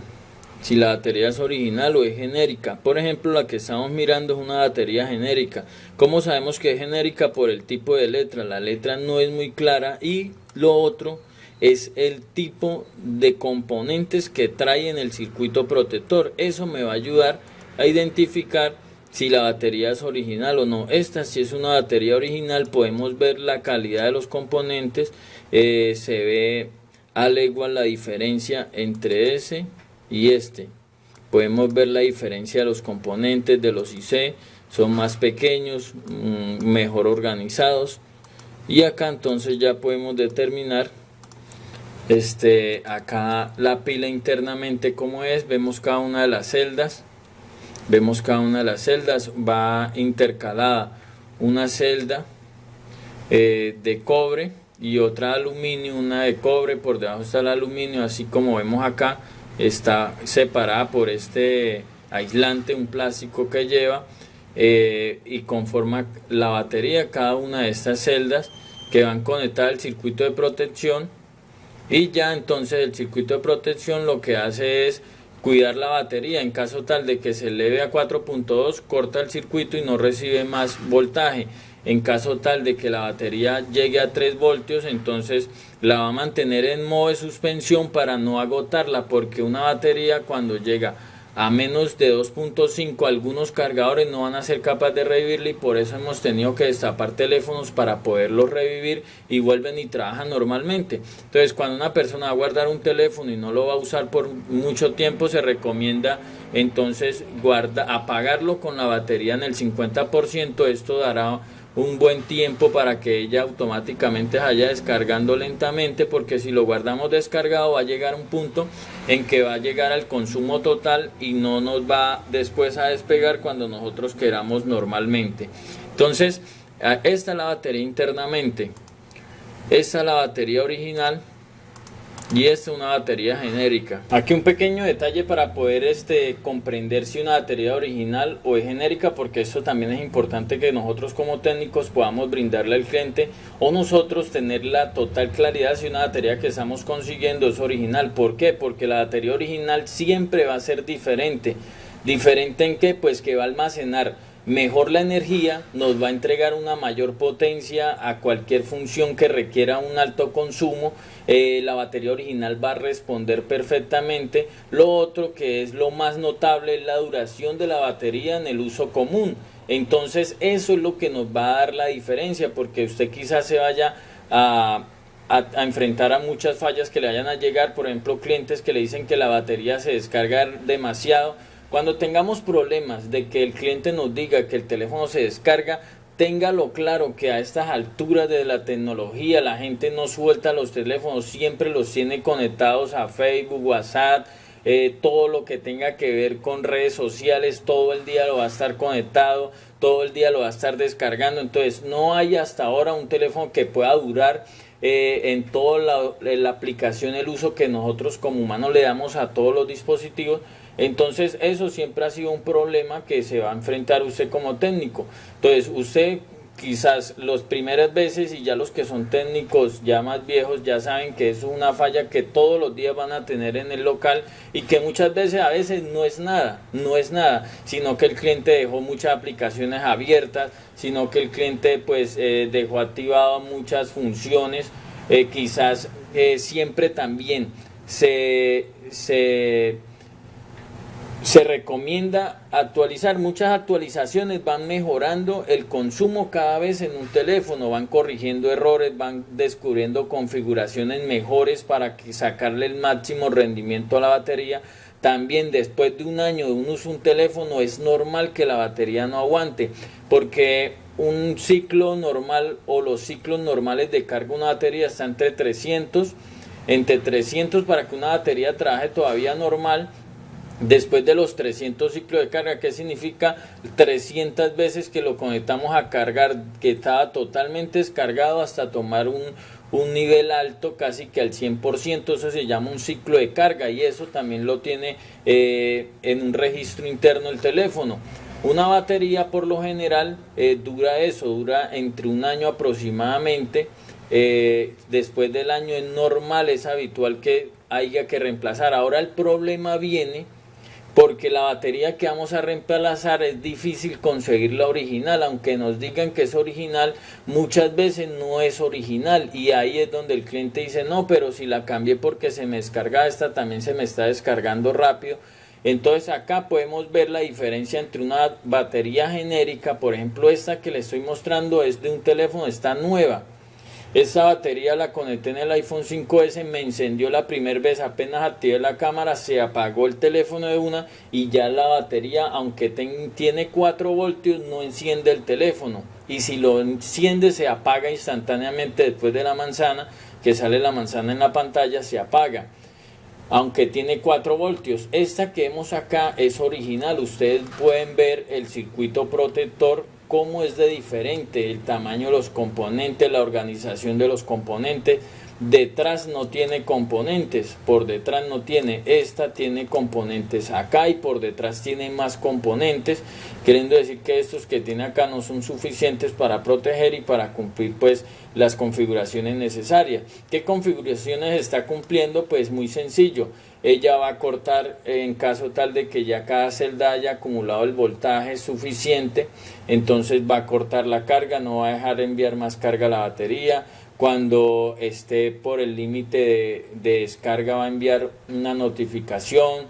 Si la batería es original o es genérica. Por ejemplo, la que estamos mirando es una batería genérica. ¿Cómo sabemos que es genérica? Por el tipo de letra. La letra no es muy clara, y lo otro es el tipo de componentes que trae en el circuito protector. Eso me va a ayudar a identificar si la batería es original o no. Esta, si es una batería original, podemos ver la calidad de los componentes. Se ve a legua la diferencia entre ese y este. Podemos ver la diferencia de los componentes de los IC, son más pequeños, mejor organizados. Y acá entonces ya podemos determinar acá la pila internamente como es. Vemos cada una de las celdas, va intercalada una celda de cobre y otra de aluminio. Una de cobre, por debajo está el aluminio, así como vemos acá está separada por este aislante, un plástico que lleva, y conforma la batería. Cada una de estas celdas que van conectadas al circuito de protección, y ya entonces el circuito de protección lo que hace es cuidar la batería. En caso tal de que se eleve a 4.2, corta el circuito y no recibe más voltaje. En caso tal de que la batería llegue a 3 voltios, entonces la va a mantener en modo de suspensión para no agotarla, porque una batería cuando llega a menos de 2.5, algunos cargadores no van a ser capaces de revivirla, y por eso hemos tenido que destapar teléfonos para poderlos revivir, y vuelven y trabajan normalmente. Entonces, cuando una persona va a guardar un teléfono y no lo va a usar por mucho tiempo, se recomienda entonces apagarlo con la batería en el 50%. Esto dará un buen tiempo para que ella automáticamente vaya descargando lentamente, porque si lo guardamos descargado va a llegar un punto en que va a llegar al consumo total y no nos va después a despegar cuando nosotros queramos normalmente. Entonces Esta es la batería internamente, esta es la batería original y esta es una batería genérica. Aquí un pequeño detalle para poder comprender si una batería original o es genérica, porque eso también es importante que nosotros como técnicos podamos brindarle al cliente o nosotros tener la total claridad si una batería que estamos consiguiendo es original. ¿Por qué? Porque la batería original siempre va a ser diferente. ¿Diferente en qué? Pues que va a almacenar mejor la energía, nos va a entregar una mayor potencia a cualquier función que requiera un alto consumo. La batería original va a responder perfectamente. Lo otro que es lo más notable es la duración de la batería en el uso común. Entonces eso es lo que nos va a dar la diferencia, porque usted quizás se vaya a enfrentar a muchas fallas que le vayan a llegar, por ejemplo clientes que le dicen que la batería se descarga demasiado. Cuando tengamos problemas de que el cliente nos diga que el teléfono se descarga, téngalo claro que a estas alturas de la tecnología la gente no suelta los teléfonos, siempre los tiene conectados a Facebook, WhatsApp, todo lo que tenga que ver con redes sociales, todo el día lo va a estar conectado, todo el día lo va a estar descargando. Entonces no hay hasta ahora un teléfono que pueda durar en toda la aplicación, el uso que nosotros como humanos le damos a todos los dispositivos. Entonces eso siempre ha sido un problema que se va a enfrentar usted como técnico. Entonces usted quizás las primeras veces, y ya los que son técnicos ya más viejos ya saben que es una falla que todos los días van a tener en el local, y que muchas veces a veces no es nada, sino que el cliente dejó muchas aplicaciones abiertas, sino que el cliente pues dejó activado muchas funciones. Quizás siempre también se recomienda actualizar. Muchas actualizaciones van mejorando el consumo cada vez en un teléfono, van corrigiendo errores, van descubriendo configuraciones mejores para sacarle el máximo rendimiento a la batería. También después de un año de un uso de un teléfono es normal que la batería no aguante, porque un ciclo normal o los ciclos normales de carga de una batería está entre 300 para que una batería trabaje todavía normal. Después de los 300 ciclos de carga, ¿qué significa? 300 veces que lo conectamos a cargar, que estaba totalmente descargado hasta tomar un nivel alto, casi que al 100%, eso se llama un ciclo de carga, y eso también lo tiene en un registro interno el teléfono. Una batería por lo general dura entre un año aproximadamente. Después del año es normal, es habitual que haya que reemplazar. Ahora el problema viene porque la batería que vamos a reemplazar es difícil conseguir la original, aunque nos digan que es original, muchas veces no es original, y ahí es donde el cliente dice no, pero si la cambié porque se me descarga esta, también se me está descargando rápido. Entonces acá podemos ver la diferencia entre una batería genérica, por ejemplo esta que le estoy mostrando es de un teléfono, está nueva. Esta batería la conecté en el iPhone 5S, me encendió la primera vez, apenas activé la cámara, se apagó el teléfono de una, y ya la batería, aunque tiene 4 voltios, no enciende el teléfono. Y si lo enciende, se apaga instantáneamente después de la manzana, que sale la manzana en la pantalla, se apaga. Aunque tiene 4 voltios. Esta que vemos acá es original. Ustedes pueden ver el circuito protector, cómo es de diferente, el tamaño de los componentes, la organización de los componentes. Detrás no tiene componentes, por detrás no tiene. Esta tiene componentes acá y por detrás tiene más componentes, queriendo decir que estos que tiene acá no son suficientes para proteger y para cumplir pues las configuraciones necesarias. ¿Qué configuraciones está cumpliendo? Pues muy sencillo. Ella va a cortar en caso tal de que ya cada celda haya acumulado el voltaje suficiente, entonces va a cortar la carga, no va a dejar enviar más carga a la batería. Cuando esté por el límite de descarga va a enviar una notificación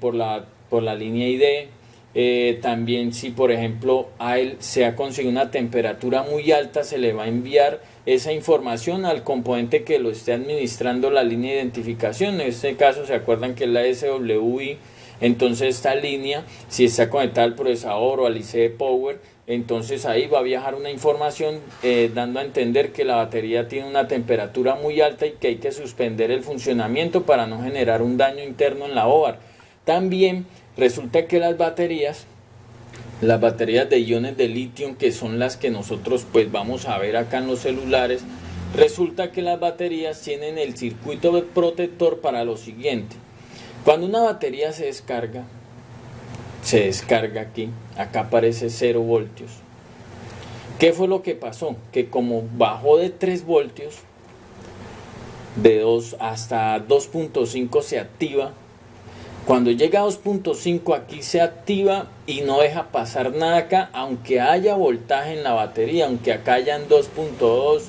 por la línea ID. También si por ejemplo a él se ha conseguido una temperatura muy alta, se le va a enviar esa información al componente que lo esté administrando la línea de identificación. En este caso se acuerdan que es la SWI. Entonces esta línea, si está conectada al procesador o al IC Power, entonces ahí va a viajar una información dando a entender que la batería tiene una temperatura muy alta y que hay que suspender el funcionamiento para no generar un daño interno en la OBAR. También resulta que las baterías las baterías de iones de litio, que son las que nosotros pues vamos a ver acá en los celulares, resulta que las baterías tienen el circuito protector para lo siguiente. Cuando una batería se descarga aquí, acá aparece 0 voltios. ¿Qué fue lo que pasó? Que como bajó de 3 voltios, de 2 hasta 2.5 se activa. Cuando llega a 2.5 aquí se activa y no deja pasar nada acá, aunque haya voltaje en la batería, aunque acá hayan 2.2,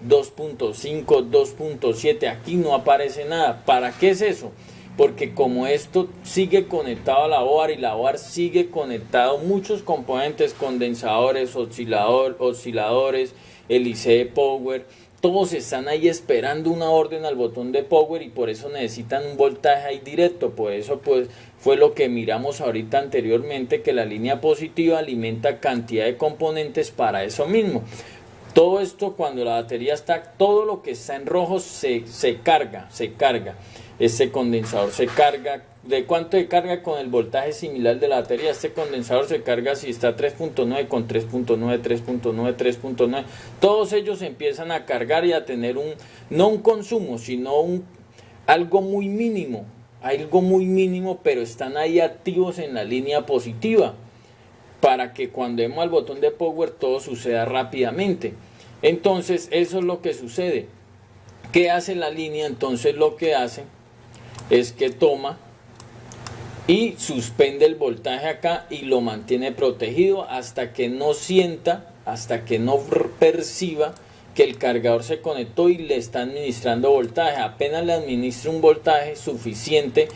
2.5, 2.7, aquí no aparece nada. ¿Para qué es eso? Porque como esto sigue conectado a la board y la board sigue conectado muchos componentes, condensadores, osciladores, el IC power, todos están ahí esperando una orden al botón de power y por eso necesitan un voltaje ahí directo. Por eso pues fue lo que miramos ahorita anteriormente, que la línea positiva alimenta cantidad de componentes para eso mismo. Todo esto, cuando la batería está, todo lo que está en rojo se carga. Este condensador se carga. ¿De cuánto se carga? Con el voltaje similar de la batería. Este condensador se carga si está 3.9 con 3.9, 3.9, 3.9. Todos ellos empiezan a cargar y a tener no un consumo, sino algo muy mínimo, pero están ahí activos en la línea positiva, para que cuando demos al botón de power todo suceda rápidamente. Entonces eso es lo que sucede. ¿Qué hace la línea? Entonces lo que hace es que toma y suspende el voltaje acá y lo mantiene protegido hasta que no sienta, hasta que no perciba que el cargador se conectó y le está administrando voltaje. Apenas le administra un voltaje suficiente,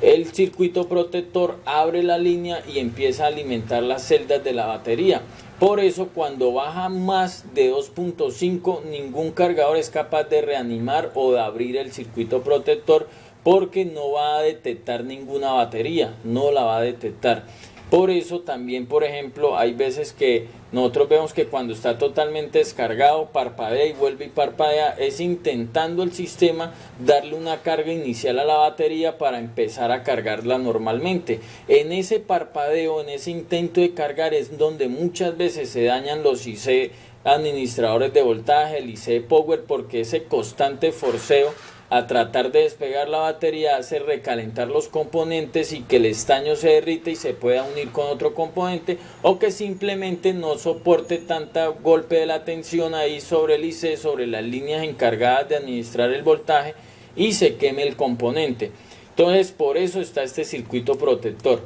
el circuito protector abre la línea y empieza a alimentar las celdas de la batería. Por eso cuando baja más de 2.5, ningún cargador es capaz de reanimar o de abrir el circuito protector, porque no va a detectar ninguna batería, no la va a detectar. Por eso también, por ejemplo, hay veces que nosotros vemos que cuando está totalmente descargado, parpadea y vuelve y parpadea, es intentando el sistema darle una carga inicial a la batería para empezar a cargarla normalmente. En ese parpadeo, en ese intento de cargar, es donde muchas veces se dañan los IC administradores de voltaje, el IC power, porque ese constante forceo a tratar de despegar la batería hace recalentar los componentes y que el estaño se derrite y se pueda unir con otro componente, o que simplemente no soporte tanta golpe de la tensión ahí sobre el IC, sobre las líneas encargadas de administrar el voltaje, y se queme el componente. Entonces por eso está este circuito protector,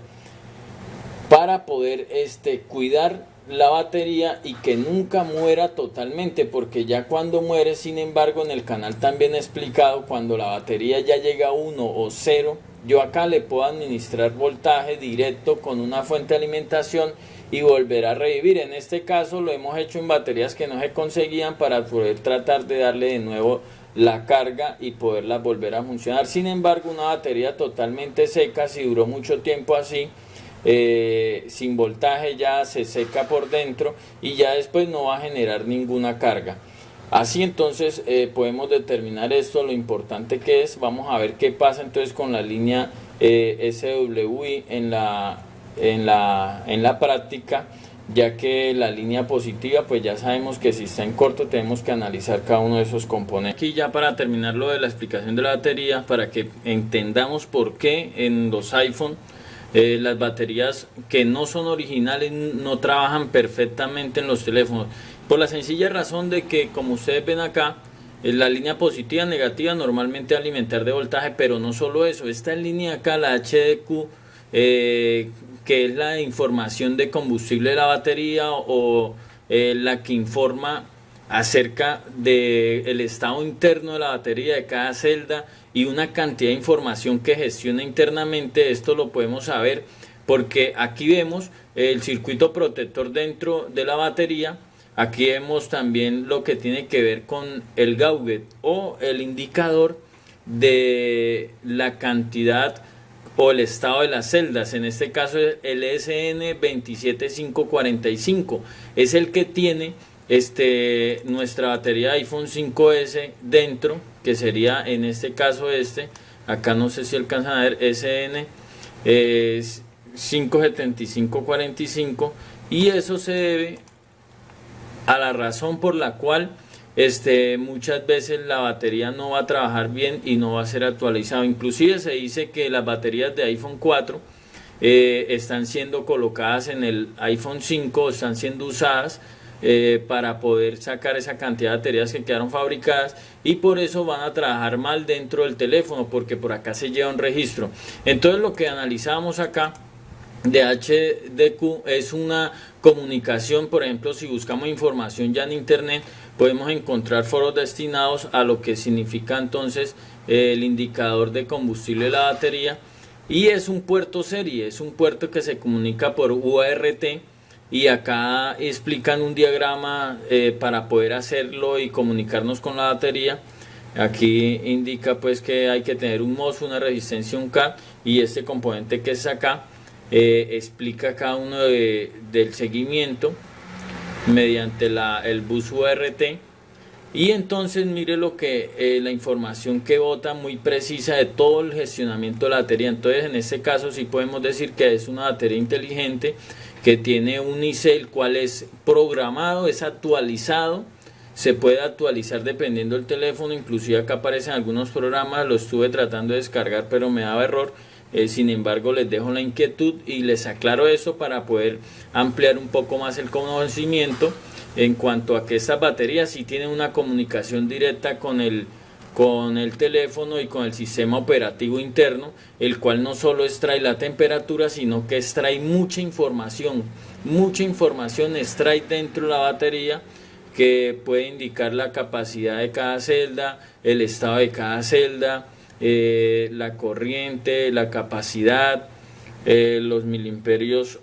para poder cuidar la batería y que nunca muera totalmente, porque ya cuando muere, sin embargo, en el canal también he explicado, cuando la batería ya llega a 1 o 0, yo acá le puedo administrar voltaje directo con una fuente de alimentación y volver a revivir. En este caso lo hemos hecho en baterías que no se conseguían, para poder tratar de darle de nuevo la carga y poderla volver a funcionar. Sin embargo, una batería totalmente seca, si duró mucho tiempo así, sin voltaje, ya se seca por dentro y ya después no va a generar ninguna carga. Así entonces podemos determinar esto, lo importante que es. Vamos a ver qué pasa entonces con la línea SWI en la práctica, ya que la línea positiva pues ya sabemos que si está en corto tenemos que analizar cada uno de esos componentes. Aquí ya para terminar lo de la explicación de la batería, para que entendamos por qué en los iPhone las baterías que no son originales no trabajan perfectamente en los teléfonos, por la sencilla razón de que, como ustedes ven acá, la línea positiva negativa normalmente va a alimentar de voltaje, pero no solo eso, esta línea acá, la HDQ, que es la información de combustible de la batería, o la que informa acerca del estado interno de la batería de cada celda, y una cantidad de información que gestiona internamente. Esto lo podemos saber porque aquí vemos el circuito protector dentro de la batería. Aquí vemos también lo que tiene que ver con el gadget o el indicador de la cantidad o el estado de las celdas. En este caso el SN27545 es el que tiene nuestra batería iPhone 5S dentro, que sería en este caso acá no sé si alcanzan a ver, SN 57545, y eso se debe a la razón por la cual muchas veces la batería no va a trabajar bien y no va a ser actualizado. Inclusive se dice que las baterías de iPhone 4 están siendo colocadas en el iPhone 5, están siendo usadas para poder sacar esa cantidad de baterías que quedaron fabricadas, y por eso van a trabajar mal dentro del teléfono, porque por acá se lleva un registro. Entonces lo que analizamos acá de HDQ es una comunicación. Por ejemplo, si buscamos información ya en internet, podemos encontrar foros destinados a lo que significa entonces el indicador de combustible de la batería, y es un puerto serie, es un puerto que se comunica por UART, y acá explican un diagrama para poder hacerlo y comunicarnos con la batería. Aquí indica pues que hay que tener un MOS, una resistencia, un K, y este componente que es acá explica cada uno del seguimiento mediante el bus UART. Y entonces mire lo que la información que bota muy precisa de todo el gestionamiento de la batería. Entonces en este caso sí podemos decir que es una batería inteligente que tiene un IC, el cual es programado, es actualizado, se puede actualizar dependiendo del teléfono. Inclusive acá aparecen algunos programas, lo estuve tratando de descargar pero me daba error. Sin embargo, les dejo la inquietud y les aclaro eso para poder ampliar un poco más el conocimiento en cuanto a que estas baterías sí tienen una comunicación directa con el teléfono y con el sistema operativo interno, el cual no solo extrae la temperatura, sino que extrae mucha información extrae dentro de la batería, que puede indicar la capacidad de cada celda, el estado de cada celda, la corriente, la capacidad, los miliamperios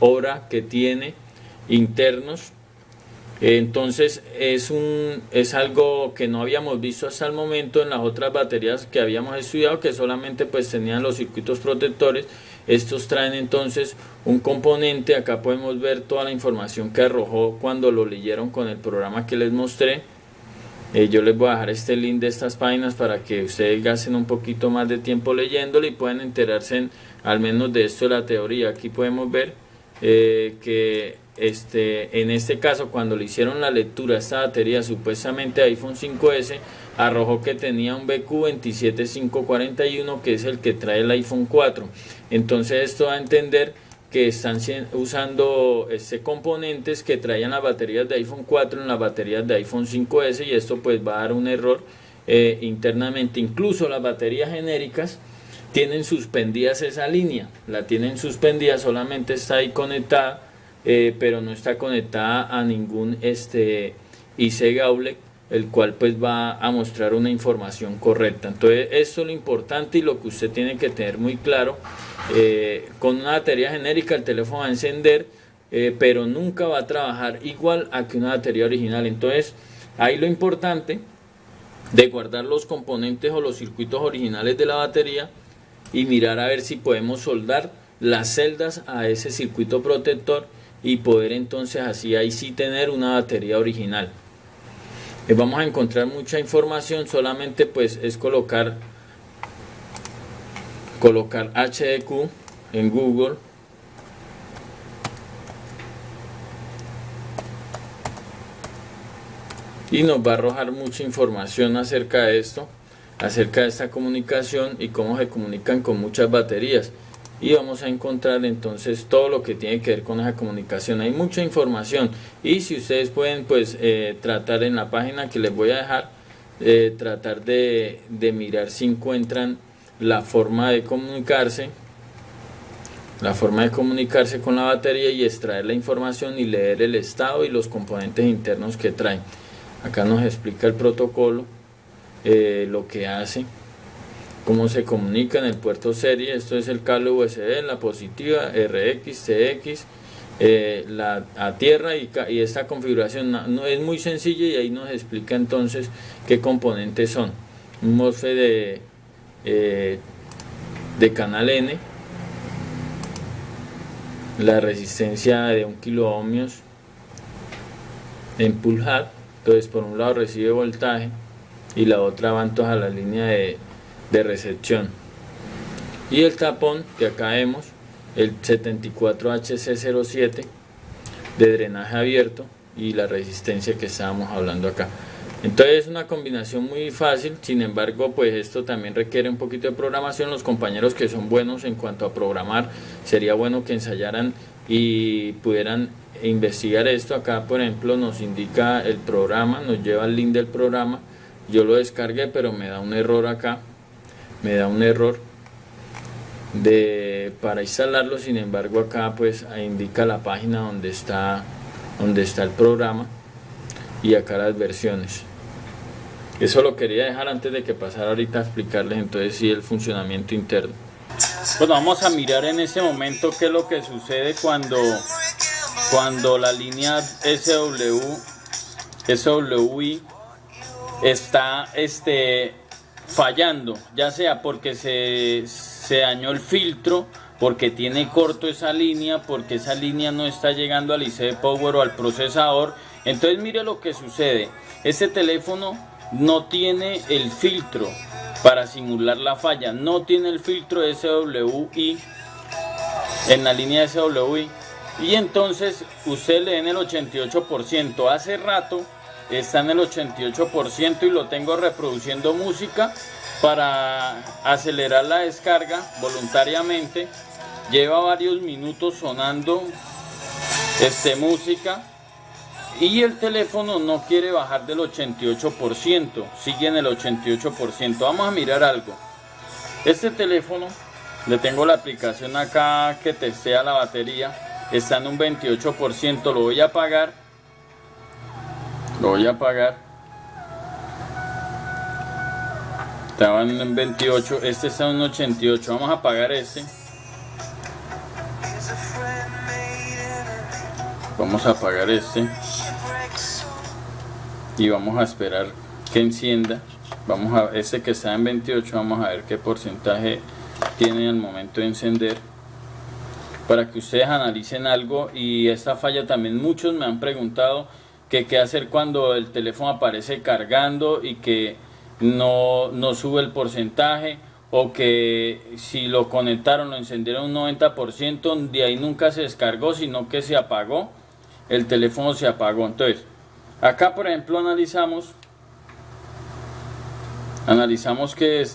hora que tiene internos. Entonces es algo que no habíamos visto hasta el momento en las otras baterías que habíamos estudiado, que solamente pues tenían los circuitos protectores. Estos traen entonces un componente. Acá podemos ver toda la información que arrojó cuando lo leyeron con el programa que les mostré. Yo les voy a dejar este link de estas páginas para que ustedes gasten un poquito más de tiempo leyéndolo y puedan enterarse al menos de esto de la teoría. Aquí podemos ver que en este caso, cuando le hicieron la lectura a esta batería supuestamente iPhone 5S, arrojó que tenía un BQ27541, que es el que trae el iPhone 4. Entonces esto da a entender que están usando componentes que traían las baterías de iPhone 4 en las baterías de iPhone 5S, y esto pues va a dar un error internamente. Incluso las baterías genéricas tienen suspendidas esa línea, la tienen suspendida, solamente está ahí conectada, pero no está conectada a ningún IC Gauge, el cual pues va a mostrar una información correcta. Entonces esto es lo importante y lo que usted tiene que tener muy claro. Con una batería genérica el teléfono va a encender, pero nunca va a trabajar igual a que una batería original. Entonces ahí lo importante de guardar los componentes o los circuitos originales de la batería y mirar a ver si podemos soldar las celdas a ese circuito protector y poder entonces así ahí sí tener una batería original. Vamos a encontrar mucha información, solamente pues es colocar HDQ en Google y nos va a arrojar mucha información acerca de esto, acerca de esta comunicación y cómo se comunican con muchas baterías, y vamos a encontrar entonces todo lo que tiene que ver con esa comunicación. Hay mucha información, y si ustedes pueden pues tratar en la página que les voy a dejar, tratar de mirar si encuentran la forma de comunicarse con la batería y extraer la información y leer el estado y los componentes internos que trae. Acá nos explica el protocolo, lo que hace, cómo se comunica en el puerto serie. Esto es el cable USB, la positiva, RX, TX, a tierra, y esta configuración no es muy sencilla, y ahí nos explica entonces qué componentes son. Un MOSFET de canal N, la resistencia de 1 kilo ohmios en pull hat. Entonces por un lado recibe voltaje y la otra va entonces a la línea de recepción, y el tapón que acá vemos, el 74HC07 de drenaje abierto y la resistencia que estábamos hablando acá. Entonces es una combinación muy fácil, sin embargo pues esto también requiere un poquito de programación. Los compañeros que son buenos en cuanto a programar, sería bueno que ensayaran y pudieran investigar esto. Acá por ejemplo nos indica el programa, nos lleva el link del programa, yo lo descargué pero me da un error acá, me da un error para instalarlo. Sin embargo acá pues indica la página donde está el programa y acá las versiones. Eso lo quería dejar antes de que pasara ahorita a explicarles entonces sí el funcionamiento interno. Bueno, vamos a mirar en este momento qué es lo que sucede cuando la línea SWI está fallando, ya sea porque se dañó el filtro, porque tiene corto esa línea, porque esa línea no está llegando al IC Power o al procesador. Entonces mire lo que sucede, este teléfono no tiene el filtro para simular la falla, no tiene el filtro SWI en la línea SWI, y entonces usted le den el 88%, hace rato está en el 88% y lo tengo reproduciendo música para acelerar la descarga voluntariamente. Lleva varios minutos sonando música y el teléfono no quiere bajar del 88%, sigue en el 88%. Vamos a mirar algo. Este teléfono, le tengo la aplicación acá que testea la batería, está en un 28%, lo voy a apagar. Estaba en 28, este está en 88, vamos a apagar este. Vamos a apagar este y vamos a esperar que encienda. Vamos a este que está en 28, vamos a ver qué porcentaje tiene al momento de encender, para que ustedes analicen algo. Y esta falla también muchos me han preguntado que qué hacer cuando el teléfono aparece cargando y que no sube el porcentaje, o que si lo conectaron, lo encendieron un 90%, de ahí nunca se descargó, sino que se apagó, el teléfono se apagó. Entonces acá por ejemplo analizamos que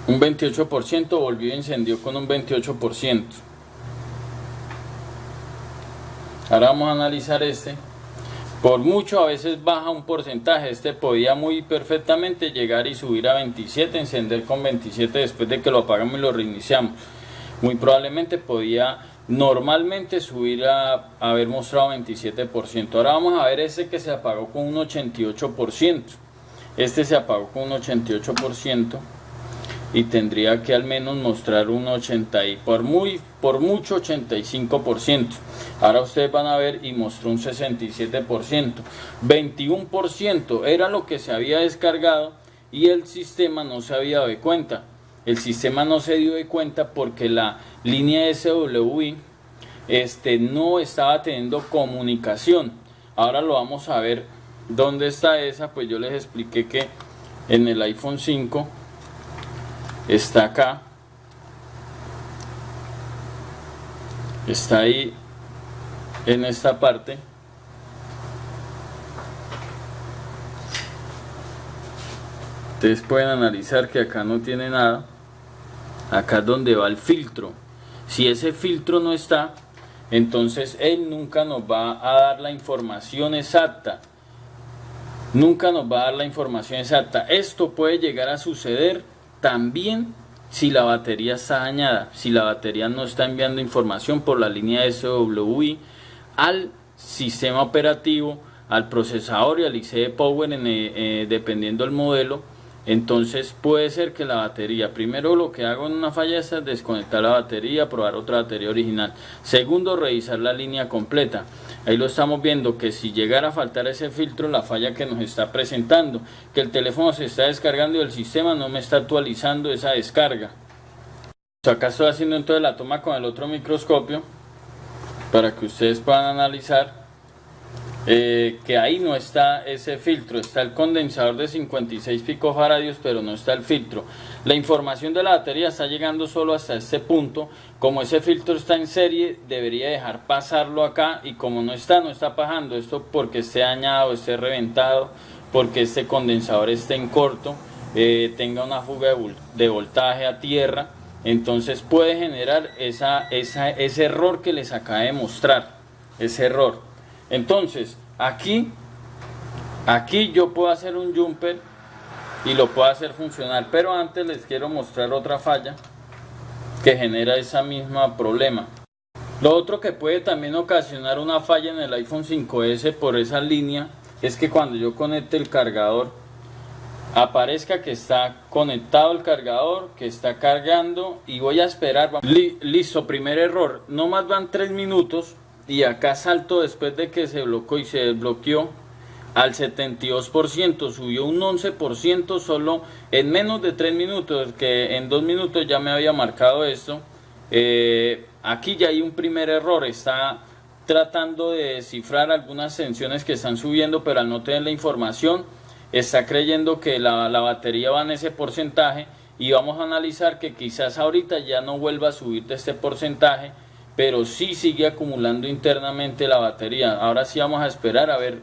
un 28% volvió y encendió con un 28%. Ahora vamos a analizar por mucho a veces baja un porcentaje. Podía muy perfectamente llegar y subir a 27, encender con 27 después de que lo apagamos y lo reiniciamos. Muy probablemente podía normalmente subir a haber mostrado 27%. Ahora vamos a ver que se apagó con un 88%. Se apagó con un 88% y tendría que al menos mostrar un 80 y por mucho 85%. Ahora ustedes van a ver y mostró un 67%, 21% era lo que se había descargado y el sistema no se había dado cuenta. El sistema no se dio de cuenta porque la línea SWI no estaba teniendo comunicación. Ahora lo vamos a ver dónde está esa. Pues yo les expliqué que en el iPhone 5 está acá, está ahí en esta parte. Ustedes pueden analizar que acá no tiene nada. Acá es donde va el filtro. Si ese filtro no está, entonces él nunca nos va a dar la información exacta. Nunca nos va a dar la información exacta. Esto puede llegar a suceder también si la batería está dañada, si la batería no está enviando información por la línea SWI al sistema operativo, al procesador y al IC Power dependiendo del modelo. Entonces puede ser que la batería, primero lo que hago en una falla es desconectar la batería, probar otra batería original. Segundo, revisar la línea completa. Ahí lo estamos viendo que si llegara a faltar ese filtro, la falla que nos está presentando, que el teléfono se está descargando y el sistema no me está actualizando esa descarga. Acá estoy haciendo entonces la toma con el otro microscopio para que ustedes puedan analizar que ahí no está ese filtro, está el condensador de 56 picofaradios, pero no está el filtro. La información de la batería está llegando solo hasta este punto. Como ese filtro está en serie, debería dejar pasarlo acá, y como no está pasando esto porque esté dañado, esté reventado, porque este condensador esté en corto, tenga una fuga de voltaje a tierra. Entonces puede generar ese error que les acabé de mostrar, ese error. Entonces aquí yo puedo hacer un jumper y lo puedo hacer funcionar, pero antes les quiero mostrar otra falla que genera ese mismo problema. Lo otro que puede también ocasionar una falla en el iPhone 5S por esa línea es que cuando yo conecte el cargador aparezca que está conectado el cargador, que está cargando, y voy a esperar. Listo, primer error, no más van 3 minutos y acá salto después de que se bloqueó y se desbloqueó al 72%, subió un 11% solo en menos de 3 minutos, que en 2 minutos ya me había marcado esto. Aquí ya hay un primer error, está tratando de descifrar algunas tensiones que están subiendo, pero al no tener la información está creyendo que la batería va en ese porcentaje, y vamos a analizar que quizás ahorita ya no vuelva a subir de este porcentaje, pero sí sigue acumulando internamente la batería. Ahora sí vamos a esperar a ver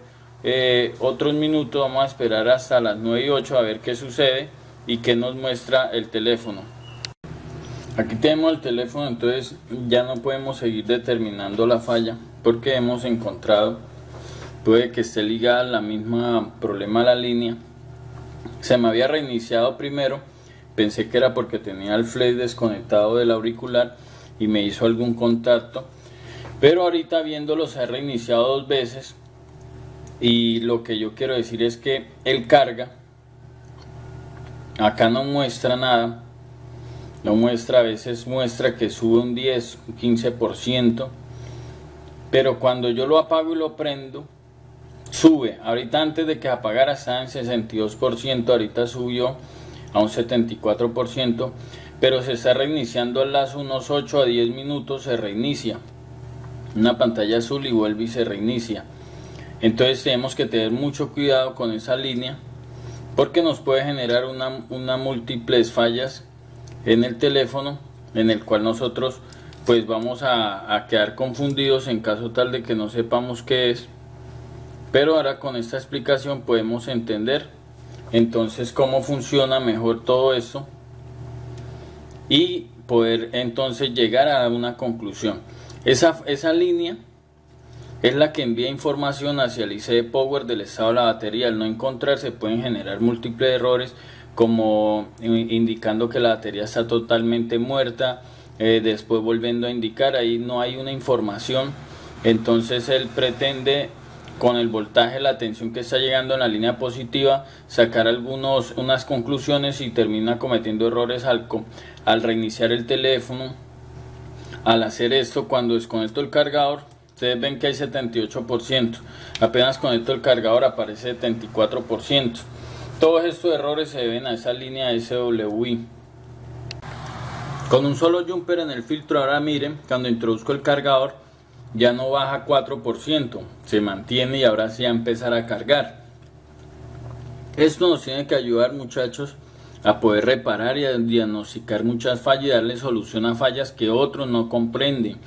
otros minutos, vamos a esperar hasta las 9:08 a ver qué sucede y qué nos muestra el teléfono. Aquí tenemos el teléfono, entonces ya no podemos seguir determinando la falla porque hemos encontrado, puede que esté ligada a la misma problema a la línea. Se me había reiniciado primero, pensé que era porque tenía el flash desconectado del auricular y me hizo algún contacto, pero ahorita viéndolo se ha reiniciado 2 veces, y lo que yo quiero decir es que él carga, acá no muestra nada, no muestra, a veces muestra que sube un 10, un 15%, pero cuando yo lo apago y lo prendo, sube. Ahorita antes de que apagara estaba en 62%, ahorita subió a un 74%, pero se está reiniciando a las unos 8 a 10 minutos, se reinicia una pantalla azul y vuelve y se reinicia. Entonces tenemos que tener mucho cuidado con esa línea porque nos puede generar una múltiples fallas en el teléfono, en el cual nosotros pues vamos a quedar confundidos en caso tal de que no sepamos qué es. Pero ahora con esta explicación podemos entender entonces cómo funciona mejor todo esto y poder entonces llegar a una conclusión. Esa línea es la que envía información hacia el IC Power del estado de la batería. Al no encontrarse pueden generar múltiples errores, como indicando que la batería está totalmente muerta, después volviendo a indicar ahí no hay una información. Entonces él pretende, con el voltaje, la tensión que está llegando en la línea positiva, sacar unas conclusiones, y termina cometiendo errores al reiniciar el teléfono. Al hacer esto, cuando desconecto el cargador, ustedes ven que hay 78%, apenas conecto el cargador aparece 74%. Todos estos errores se deben a esa línea SWI. Con un solo jumper en el filtro, ahora miren, cuando introduzco el cargador ya no baja 4%, se mantiene, y ahora sí a empezar a cargar. Esto nos tiene que ayudar, muchachos, a poder reparar y a diagnosticar muchas fallas y darle solución a fallas que otros no comprenden,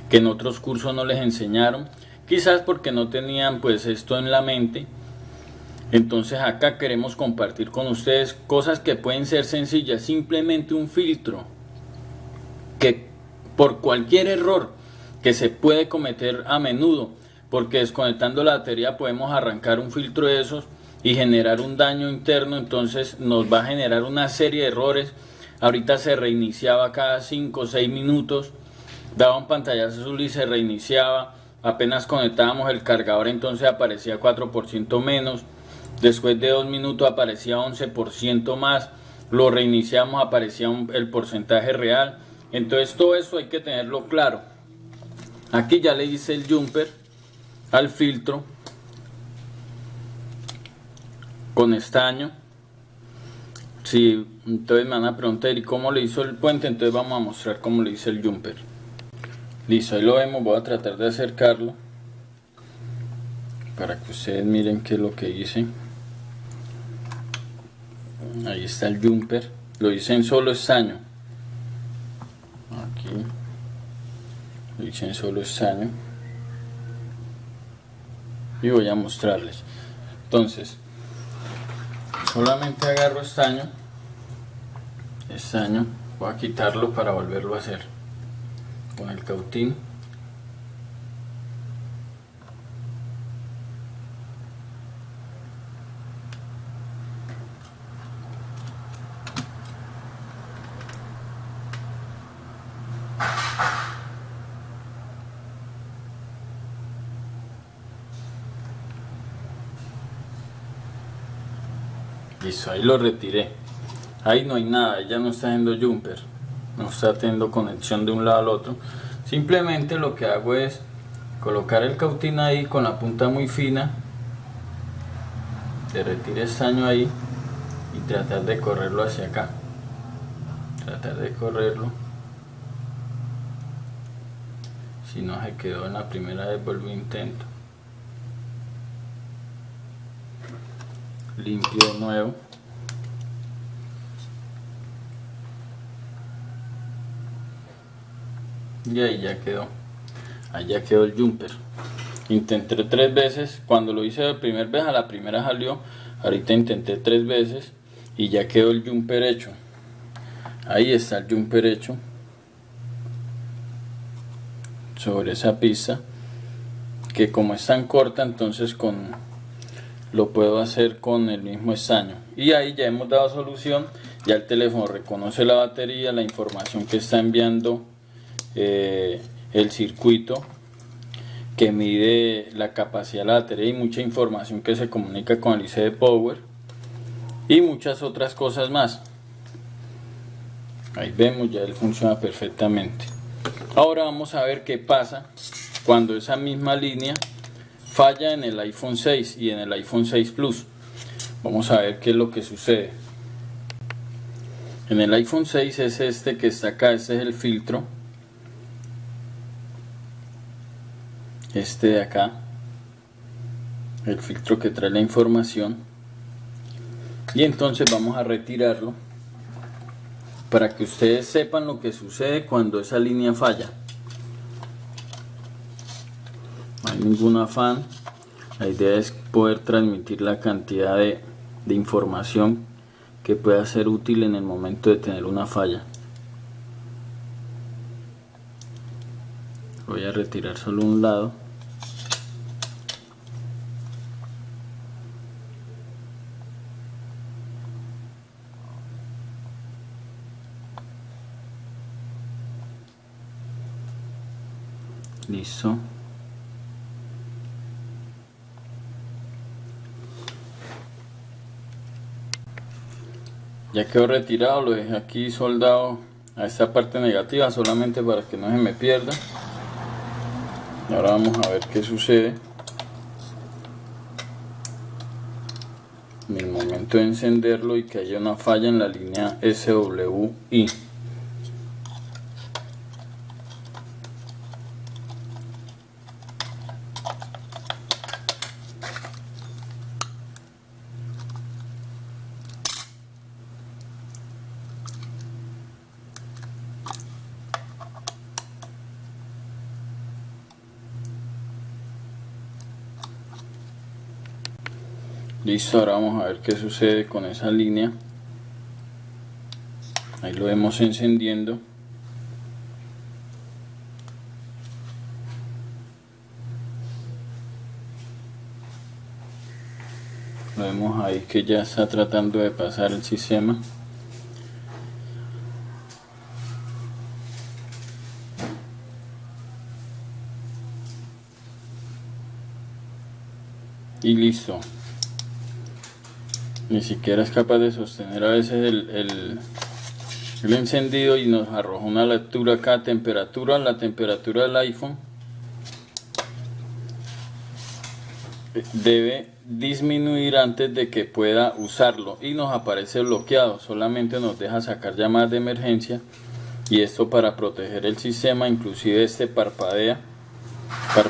que en otros cursos no les enseñaron, quizás porque no tenían pues esto en la mente. Entonces acá queremos compartir con ustedes cosas que pueden ser sencillas, simplemente un filtro que por cualquier error que se puede cometer a menudo, porque desconectando la batería podemos arrancar un filtro de esos y generar un daño interno, entonces nos va a generar una serie de errores. Ahorita se reiniciaba cada 5 o 6 minutos, daba un pantallazo azul y se reiniciaba. Apenas conectábamos el cargador entonces aparecía 4% menos, después de 2 minutos aparecía 11% más, lo reiniciamos, aparecía el porcentaje real. Entonces todo eso hay que tenerlo claro. Aquí ya le hice el jumper al filtro con estaño. Si entonces me van a preguntar, ¿y cómo le hizo el puente? Entonces vamos a mostrar cómo le hice el jumper. Listo, ahí lo vemos, voy a tratar de acercarlo para que ustedes miren qué es lo que hice. Ahí está el jumper, lo hice en solo estaño. Aquí lo hice en solo estaño y voy a mostrarles. Entonces solamente agarro estaño, voy a quitarlo para volverlo a hacer con el cautín. Listo, ahí lo retiré. Ahí no hay nada, ya no está haciendo jumper, no está teniendo conexión de un lado al otro. Simplemente lo que hago es colocar el cautín ahí con la punta muy fina, derretir estaño ahí y tratar de correrlo hacia acá. Tratar de correrlo. Si no se quedó en la primera vez, vuelvo e intento. Limpio de nuevo. Y ahí ya quedó. Ahí ya quedó el jumper. Intenté 3 veces. Cuando lo hice la primera vez, a la primera salió. Ahorita intenté 3 veces y ya quedó el jumper hecho. Ahí está el jumper hecho sobre esa pista, que como es tan corta, entonces lo puedo hacer con el mismo estaño. Y ahí ya hemos dado solución. Ya el teléfono reconoce la batería, la información que está enviando el circuito, que mide la capacidad de la batería, y mucha información que se comunica con el IC Power y muchas otras cosas más. Ahí vemos, ya él funciona perfectamente. Ahora vamos a ver qué pasa cuando esa misma línea falla en el iPhone 6 y en el iPhone 6 Plus. Vamos a ver qué es lo que sucede. En el iPhone 6 es este que está acá, este es el filtro. Este de acá, el filtro que trae la información. Y entonces vamos a retirarlo para que ustedes sepan lo que sucede cuando esa línea falla. No hay ningún afán, la idea es poder transmitir la cantidad de información que pueda ser útil en el momento de tener una falla. Voy a retirar solo un lado. Listo. Ya quedó retirado, lo dejé aquí soldado a esta parte negativa solamente para que no se me pierda. Y ahora vamos a ver qué sucede en el momento de encenderlo y que haya una falla en la línea SWI. Listo, ahora vamos a ver qué sucede con esa línea. Ahí lo vemos encendiendo. Lo vemos ahí que ya está tratando de pasar el sistema. Y listo. Ni siquiera es capaz de sostener a veces el encendido y nos arroja una lectura acá, temperatura, la temperatura del iPhone debe disminuir antes de que pueda usarlo y nos aparece bloqueado, solamente nos deja sacar llamadas de emergencia, y esto para proteger el sistema. Inclusive este parpadea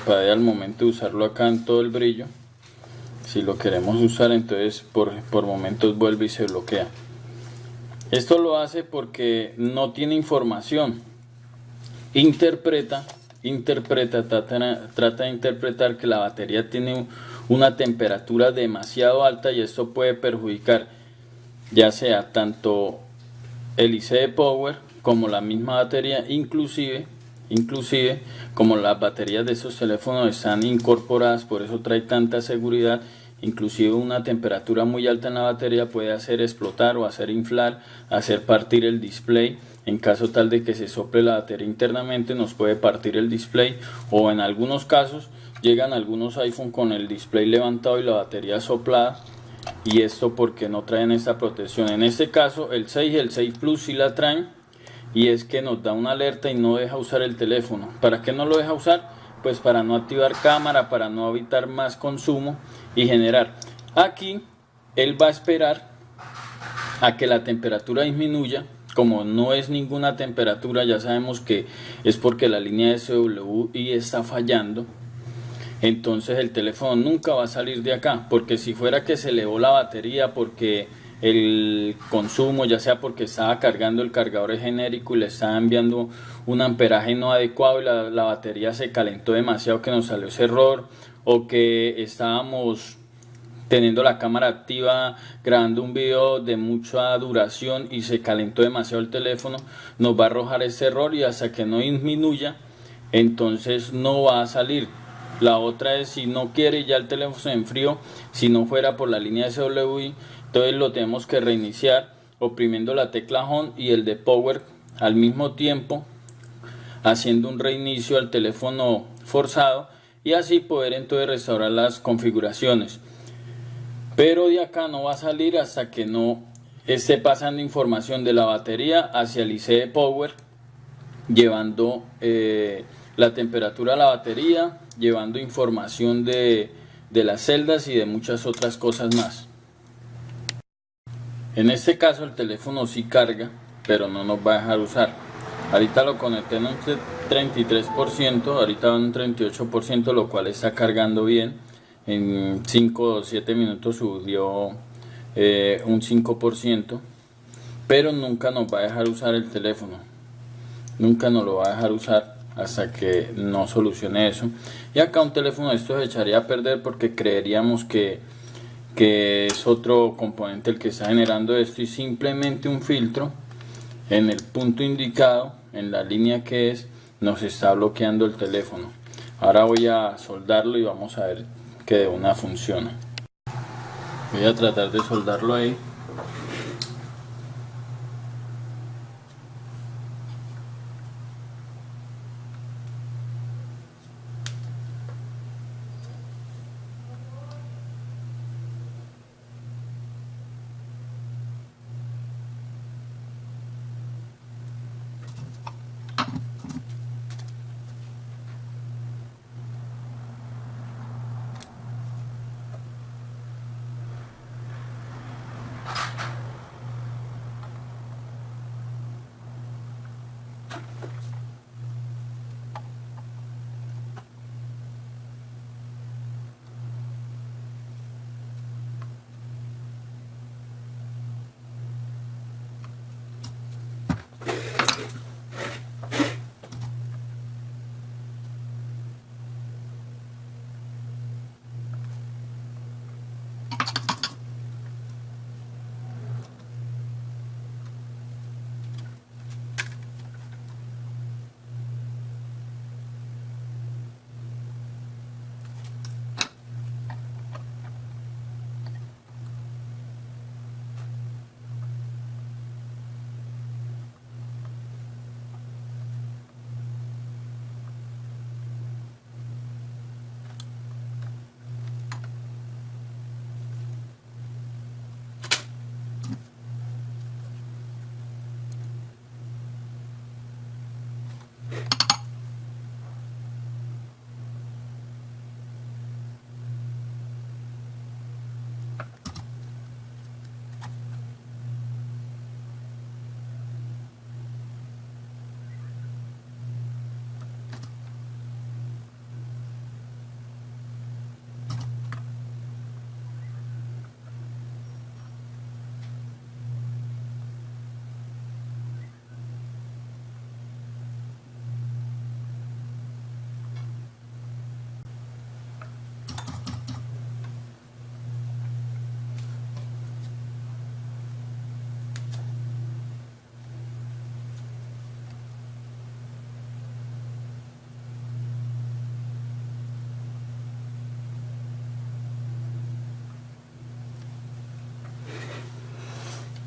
al momento de usarlo acá en todo el brillo. Si lo queremos usar, entonces por momentos vuelve y se bloquea. Esto lo hace porque no tiene información. Interpreta, trata de interpretar que la batería tiene una temperatura demasiado alta y esto puede perjudicar ya sea tanto el IC Power como la misma batería, inclusive como las baterías de esos teléfonos están incorporadas, por eso trae tanta seguridad. Inclusive una temperatura muy alta en la batería puede hacer explotar o hacer inflar, hacer partir el display. En caso tal de que se sople la batería internamente, nos puede partir el display, o en algunos casos llegan algunos iPhone con el display levantado y la batería soplada, y esto porque no traen esta protección. En este caso el 6 y el 6 Plus sí la traen, y es que nos da una alerta y no deja usar el teléfono. ¿Para qué no lo deja usar? Pues para no activar cámara, para no evitar más consumo y generar. Aquí él va a esperar a que la temperatura disminuya. Como no es ninguna temperatura, ya sabemos que es porque la línea SWI está fallando. Entonces el teléfono nunca va a salir de acá, porque si fuera que se elevó la batería porque el consumo, ya sea porque estaba cargando el cargador genérico y le estaba enviando un amperaje no adecuado y la batería se calentó demasiado, que nos salió ese error, o que estábamos teniendo la cámara activa grabando un video de mucha duración y se calentó demasiado el teléfono, nos va a arrojar ese error, y hasta que no disminuya entonces no va a salir. La otra es, si no quiere ya el teléfono se enfrió, si no fuera por la línea SWI, entonces lo tenemos que reiniciar oprimiendo la tecla Home y el de Power al mismo tiempo, haciendo un reinicio al teléfono forzado, y así poder entonces restaurar las configuraciones. Pero de acá no va a salir hasta que no esté pasando información de la batería hacia el IC de Power, llevando la temperatura a la batería, llevando información de las celdas y de muchas otras cosas más. En este caso el teléfono sí carga, pero no nos va a dejar usar. Ahorita lo conecté en un 33%, ahorita va en un 38%, lo cual está cargando bien. En 5 o 7 minutos subió un 5%, pero nunca nos va a dejar usar el teléfono. Nunca nos lo va a dejar usar hasta que no solucione eso. Y acá un teléfono de estos se echaría a perder porque creeríamos que es otro componente el que está generando esto, y simplemente un filtro en el punto indicado, en la línea que es, nos está bloqueando el teléfono. Ahora voy a soldarlo y vamos a ver que de una funciona. Voy a tratar de soldarlo ahí.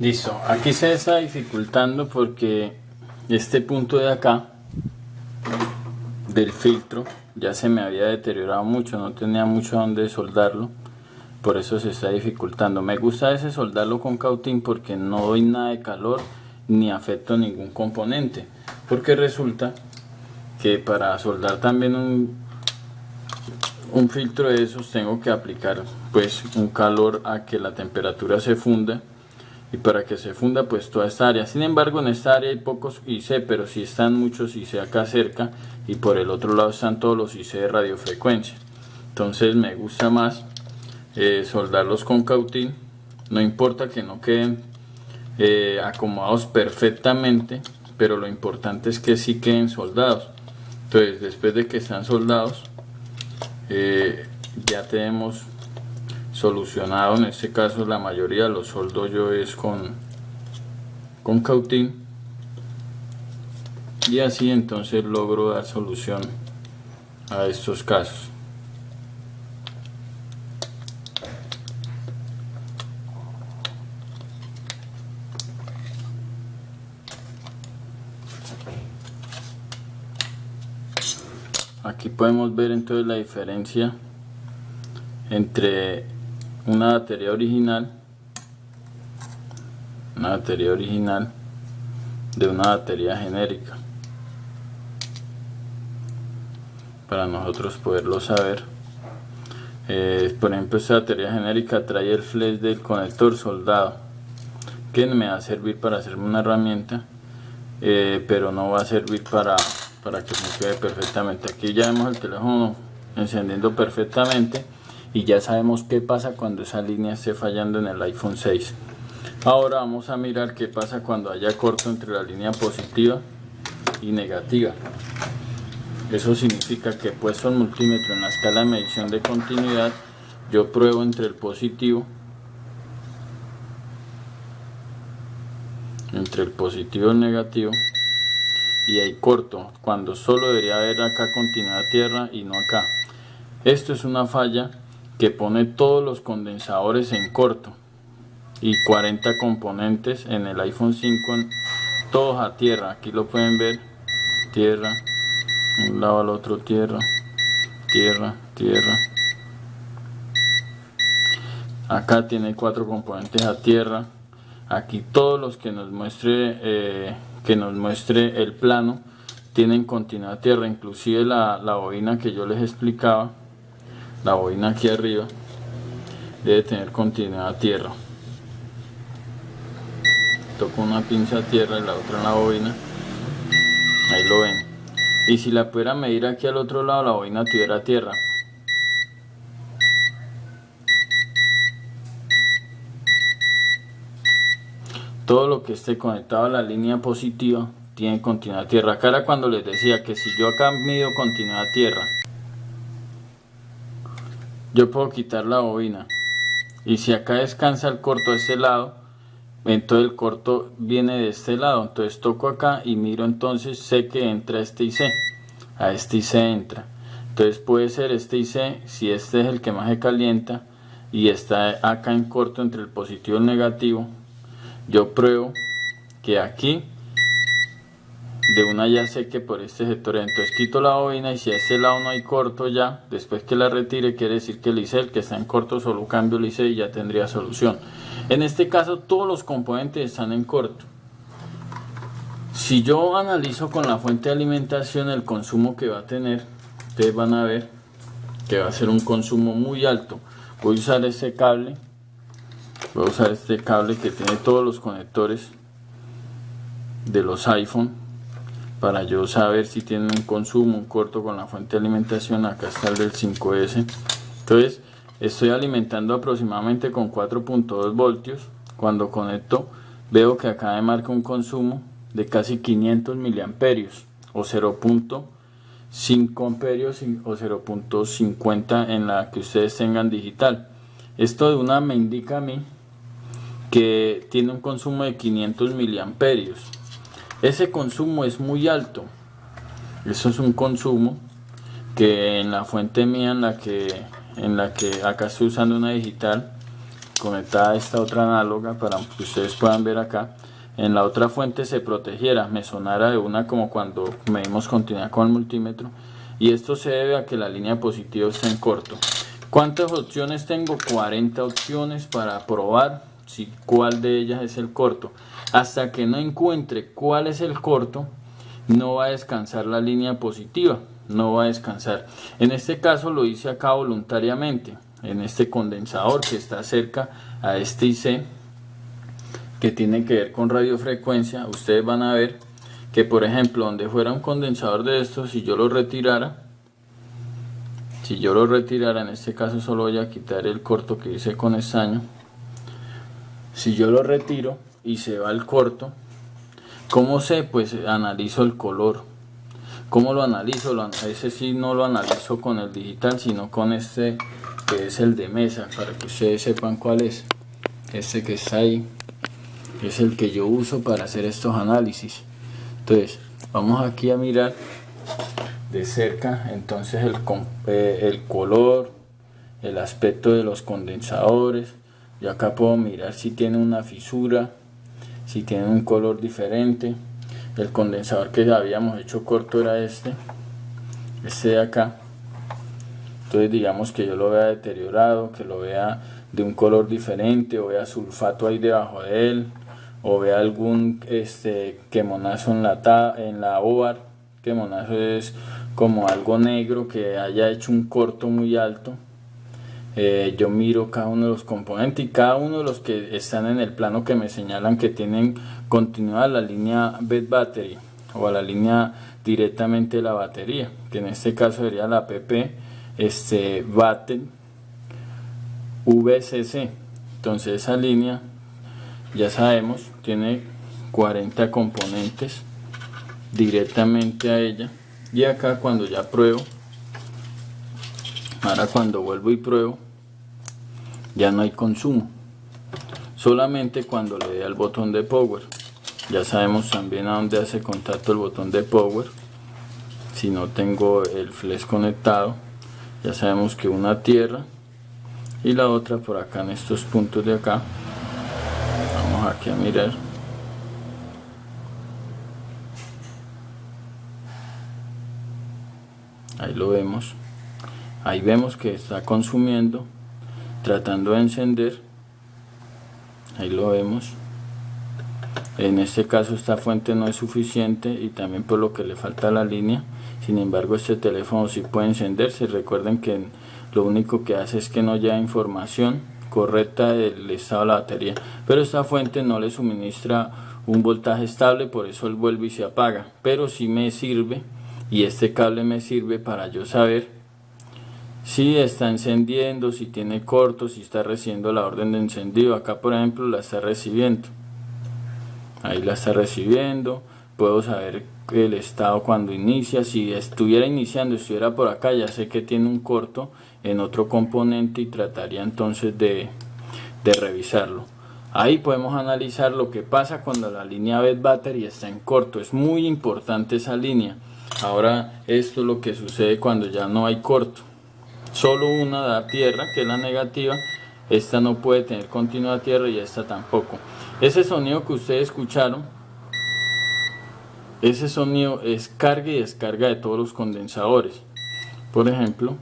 Listo, aquí se está dificultando porque este punto de acá del filtro ya se me había deteriorado mucho, no tenía mucho donde soldarlo, por eso se está dificultando. Me gusta ese soldarlo con cautín porque no doy nada de calor ni afecto ningún componente, porque resulta que para soldar también un filtro de esos tengo que aplicar pues un calor a que la temperatura se funda, y para que se funda pues toda esta área. Sin embargo, en esta área hay pocos IC, pero sí están muchos IC acá cerca, y por el otro lado están todos los IC de radiofrecuencia. Entonces me gusta más soldarlos con cautín. No importa que no queden acomodados perfectamente, pero lo importante es que sí queden soldados. Entonces después de que están soldados, ya tenemos solucionado. En este caso la mayoría los soldo yo es con cautín, y así entonces logro dar solución a estos casos. Aquí podemos ver entonces la diferencia entre una batería original de una batería genérica, para nosotros poderlo saber. Por ejemplo, esta batería genérica trae el flex del conector soldado, que me va a servir para hacerme una herramienta, pero no va a servir para que funcione perfectamente. Aquí ya vemos el teléfono encendiendo perfectamente, y ya sabemos qué pasa cuando esa línea esté fallando en el iPhone 6. Ahora vamos a mirar qué pasa cuando haya corto entre la línea positiva y negativa. Eso significa que puesto el multímetro en la escala de medición de continuidad, yo pruebo entre el positivo y el negativo, y hay corto cuando solo debería haber acá continuidad tierra y no acá. Esto es una falla que pone todos los condensadores en corto y 40 componentes en el iPhone 5 todos a tierra. Aquí lo pueden ver, tierra, un lado al otro, tierra, tierra, tierra. Acá tiene 4 componentes a tierra. Aquí todos los que nos muestre el plano tienen continuidad tierra, inclusive la bobina que yo les explicaba. La bobina aquí arriba debe tener continuidad tierra. Toco una pinza a tierra y la otra en la bobina. Ahí lo ven. Y si la pudiera medir aquí al otro lado, la bobina tuviera tierra. Todo lo que esté conectado a la línea positiva tiene continuidad tierra. Acá era cuando les decía que si yo acá mido continuidad tierra, yo puedo quitar la bobina, y si acá descansa el corto de este lado, entonces el corto viene de este lado. Entonces toco acá y miro, entonces sé que entra este IC, a este IC entra. Entonces puede ser este IC, si este es el que más se calienta y está acá en corto entre el positivo y el negativo, yo pruebo que aquí de una ya sé que por este sector. Entonces quito la bobina, y si a este lado no hay corto ya, después que la retire, quiere decir que el IC, el que está en corto, solo cambio el IC y ya tendría solución. En este caso todos los componentes están en corto. Si yo analizo con la fuente de alimentación el consumo que va a tener, ustedes van a ver que va a ser un consumo muy alto. Voy a usar este cable, que tiene todos los conectores de los iPhone, para yo saber si tienen un consumo, un corto con la fuente de alimentación. Acá está el del 5S. Entonces estoy alimentando aproximadamente con 4.2 voltios. Cuando conecto, veo que acá me marca un consumo de casi 500 miliamperios, o 0.5 amperios o 0.50 en la que ustedes tengan digital. Esto de una me indica a mí que tiene un consumo de 500 miliamperios. Ese consumo es muy alto. Eso es un consumo que en la fuente mía, en la que acá estoy usando una digital, conectada a esta otra análoga para que ustedes puedan ver acá, en la otra fuente se protegiera, me sonara de una como cuando medimos continuidad con el multímetro, y esto se debe a que la línea positiva está en corto. ¿Cuántas opciones tengo? 40 opciones para probar si cuál de ellas es el corto. Hasta que no encuentre cuál es el corto, no va a descansar la línea positiva, no va a descansar. En este caso lo hice acá voluntariamente, en este condensador que está cerca a este IC, que tiene que ver con radiofrecuencia. Ustedes van a ver que, por ejemplo, donde fuera un condensador de estos, si yo lo retirara, en este caso solo voy a quitar el corto que hice con estaño. Si yo lo retiro y se va el corto, ¿cómo sé? Pues analizo el color. ¿Cómo lo analizo? Ese sí no lo analizo con el digital, sino con este que es el de mesa, para que ustedes sepan cuál es. Este que está ahí es el que yo uso para hacer estos análisis. Entonces vamos aquí a mirar de cerca entonces el color, el aspecto de los condensadores. Yo acá puedo mirar si tiene una fisura, si tiene un color diferente. El condensador que habíamos hecho corto era este de acá. Entonces digamos que yo lo vea deteriorado, que lo vea de un color diferente, o vea sulfato ahí debajo de él, o vea algún quemonazo en la OVAR. Quemonazo es como algo negro que haya hecho un corto muy alto. Yo miro cada uno de los componentes, y cada uno de los que están en el plano que me señalan que tienen continuidad a la línea bed battery o a la línea directamente de la batería, que en este caso sería la PP Battery VCC. Entonces esa línea, ya sabemos, tiene 40 componentes directamente a ella. Y acá cuando ya pruebo, ahora cuando vuelvo y pruebo, ya no hay consumo, solamente cuando le dé al botón de power. Ya sabemos también a dónde hace contacto el botón de power. Si no tengo el flash conectado, ya sabemos que una tierra y la otra por acá en estos puntos de acá. Vamos aquí a mirar. Ahí lo vemos. Ahí vemos que está consumiendo, tratando de encender. Ahí lo vemos. En este caso esta fuente no es suficiente, y también por lo que le falta la línea. Sin embargo, este teléfono sí puede encenderse. Recuerden que lo único que hace es que no lleva información correcta del estado de la batería, pero esta fuente no le suministra un voltaje estable, por eso él vuelve y se apaga. Pero sí me sirve, y este cable me sirve para yo saber si está encendiendo, si tiene corto, si está recibiendo la orden de encendido. Acá por ejemplo la está recibiendo, ahí la está recibiendo. Puedo saber el estado cuando inicia. Si estuviera iniciando, estuviera por acá, ya sé que tiene un corto en otro componente y trataría entonces de revisarlo. Ahí podemos analizar lo que pasa cuando la línea bed battery está en corto. Es muy importante esa línea. Ahora esto es lo que sucede cuando ya no hay corto. Solo una da tierra, que es la negativa. Esta no puede tener continuidad tierra, y esta tampoco. Ese sonido que ustedes escucharon, ese sonido es carga y descarga de todos los condensadores. Por ejemplo,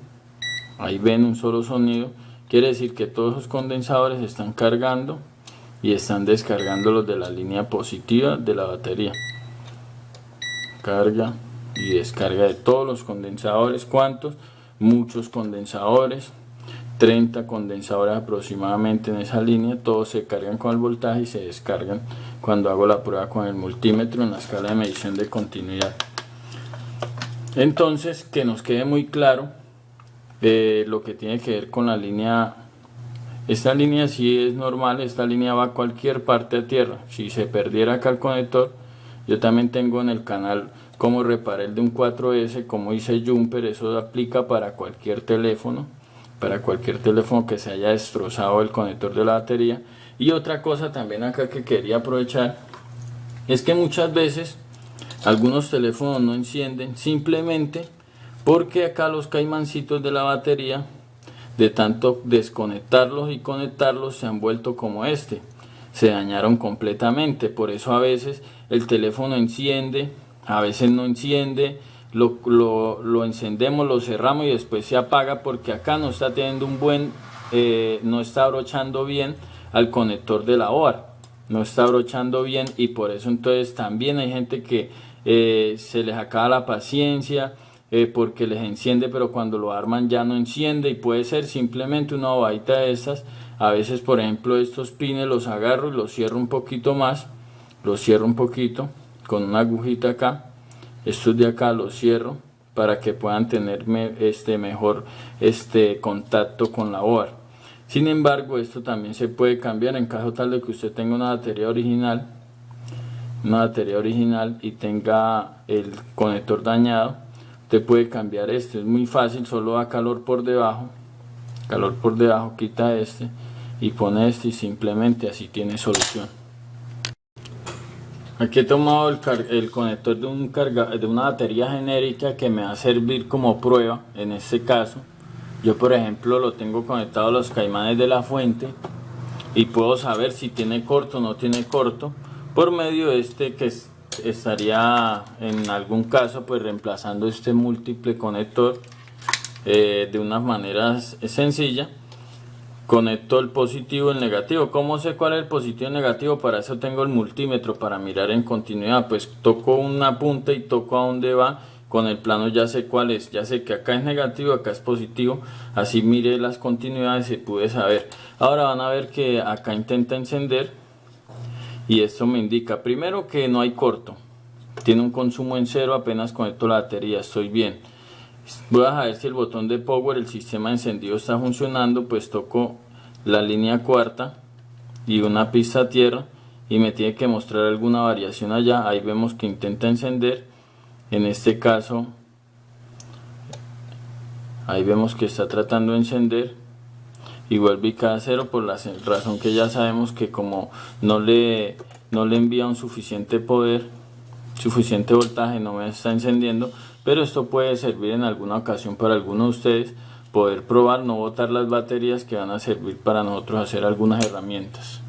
ahí ven un solo sonido. Quiere decir que todos los condensadores están cargando y están descargando los de la línea positiva de la batería. Carga y descarga de todos los condensadores. ¿Cuántos? Muchos condensadores, 30 condensadores aproximadamente en esa línea. Todos se cargan con el voltaje y se descargan cuando hago la prueba con el multímetro en la escala de medición de continuidad. Entonces, que nos quede muy claro lo que tiene que ver con la línea. Esta línea sí es normal, esta línea va a cualquier parte de tierra. Si se perdiera acá el conector, yo también tengo en el canal cómo reparé el de un 4S, como hice jumper. Eso aplica para cualquier teléfono que se haya destrozado el conector de la batería. Y otra cosa también acá que quería aprovechar es que muchas veces algunos teléfonos no encienden simplemente porque acá los caimancitos de la batería de tanto desconectarlos y conectarlos se han vuelto como este, se dañaron completamente. Por eso a veces el teléfono enciende, a veces no enciende, lo encendemos, lo cerramos y después se apaga porque acá no está teniendo un buen, no está abrochando bien al conector de la OAR, no está abrochando bien, y por eso entonces también hay gente que se les acaba la paciencia, porque les enciende pero cuando lo arman ya no enciende, y puede ser simplemente una bobadita de estas. A veces, por ejemplo, estos pines los agarro y los cierro un poquito más, los cierro un poquito con una agujita acá, estos de acá los cierro para que puedan tener mejor contacto con la OAR. Sin embargo, esto también se puede cambiar en caso tal de que usted tenga una batería original y tenga el conector dañado. Usted puede cambiar es muy fácil, solo da calor por debajo, quita y pone y simplemente así tiene solución. Aquí he tomado el conector de una batería genérica que me va a servir como prueba. En este caso yo, por ejemplo, lo tengo conectado a los Caimanes de la Fuente y puedo saber si tiene corto o no tiene corto por medio de que estaría en algún caso pues reemplazando este múltiple conector de una manera sencilla. Conecto el positivo y el negativo. ¿Cómo sé cuál es el positivo y el negativo? Para eso tengo el multímetro, para mirar en continuidad. Pues toco una punta y toco a dónde va. Con el plano ya sé cuál es, ya sé que acá es negativo, acá es positivo. Así miré las continuidades y pude saber. Ahora van a ver que acá intenta encender y esto me indica primero que no hay corto, tiene un consumo en cero. Apenas conecto la batería, estoy bien. Voy a ver si el botón de power, el sistema de encendido, está funcionando. Pues toco la línea cuarta y una pista a tierra y me tiene que mostrar alguna variación allá. Ahí vemos que intenta encender. En este caso ahí vemos que está tratando de encender y vuelve cada cero, por la razón que ya sabemos que como no le envía un suficiente voltaje, no me está encendiendo. Pero esto puede servir en alguna ocasión para algunos de ustedes, poder probar, no botar las baterías, que van a servir para nosotros hacer algunas herramientas.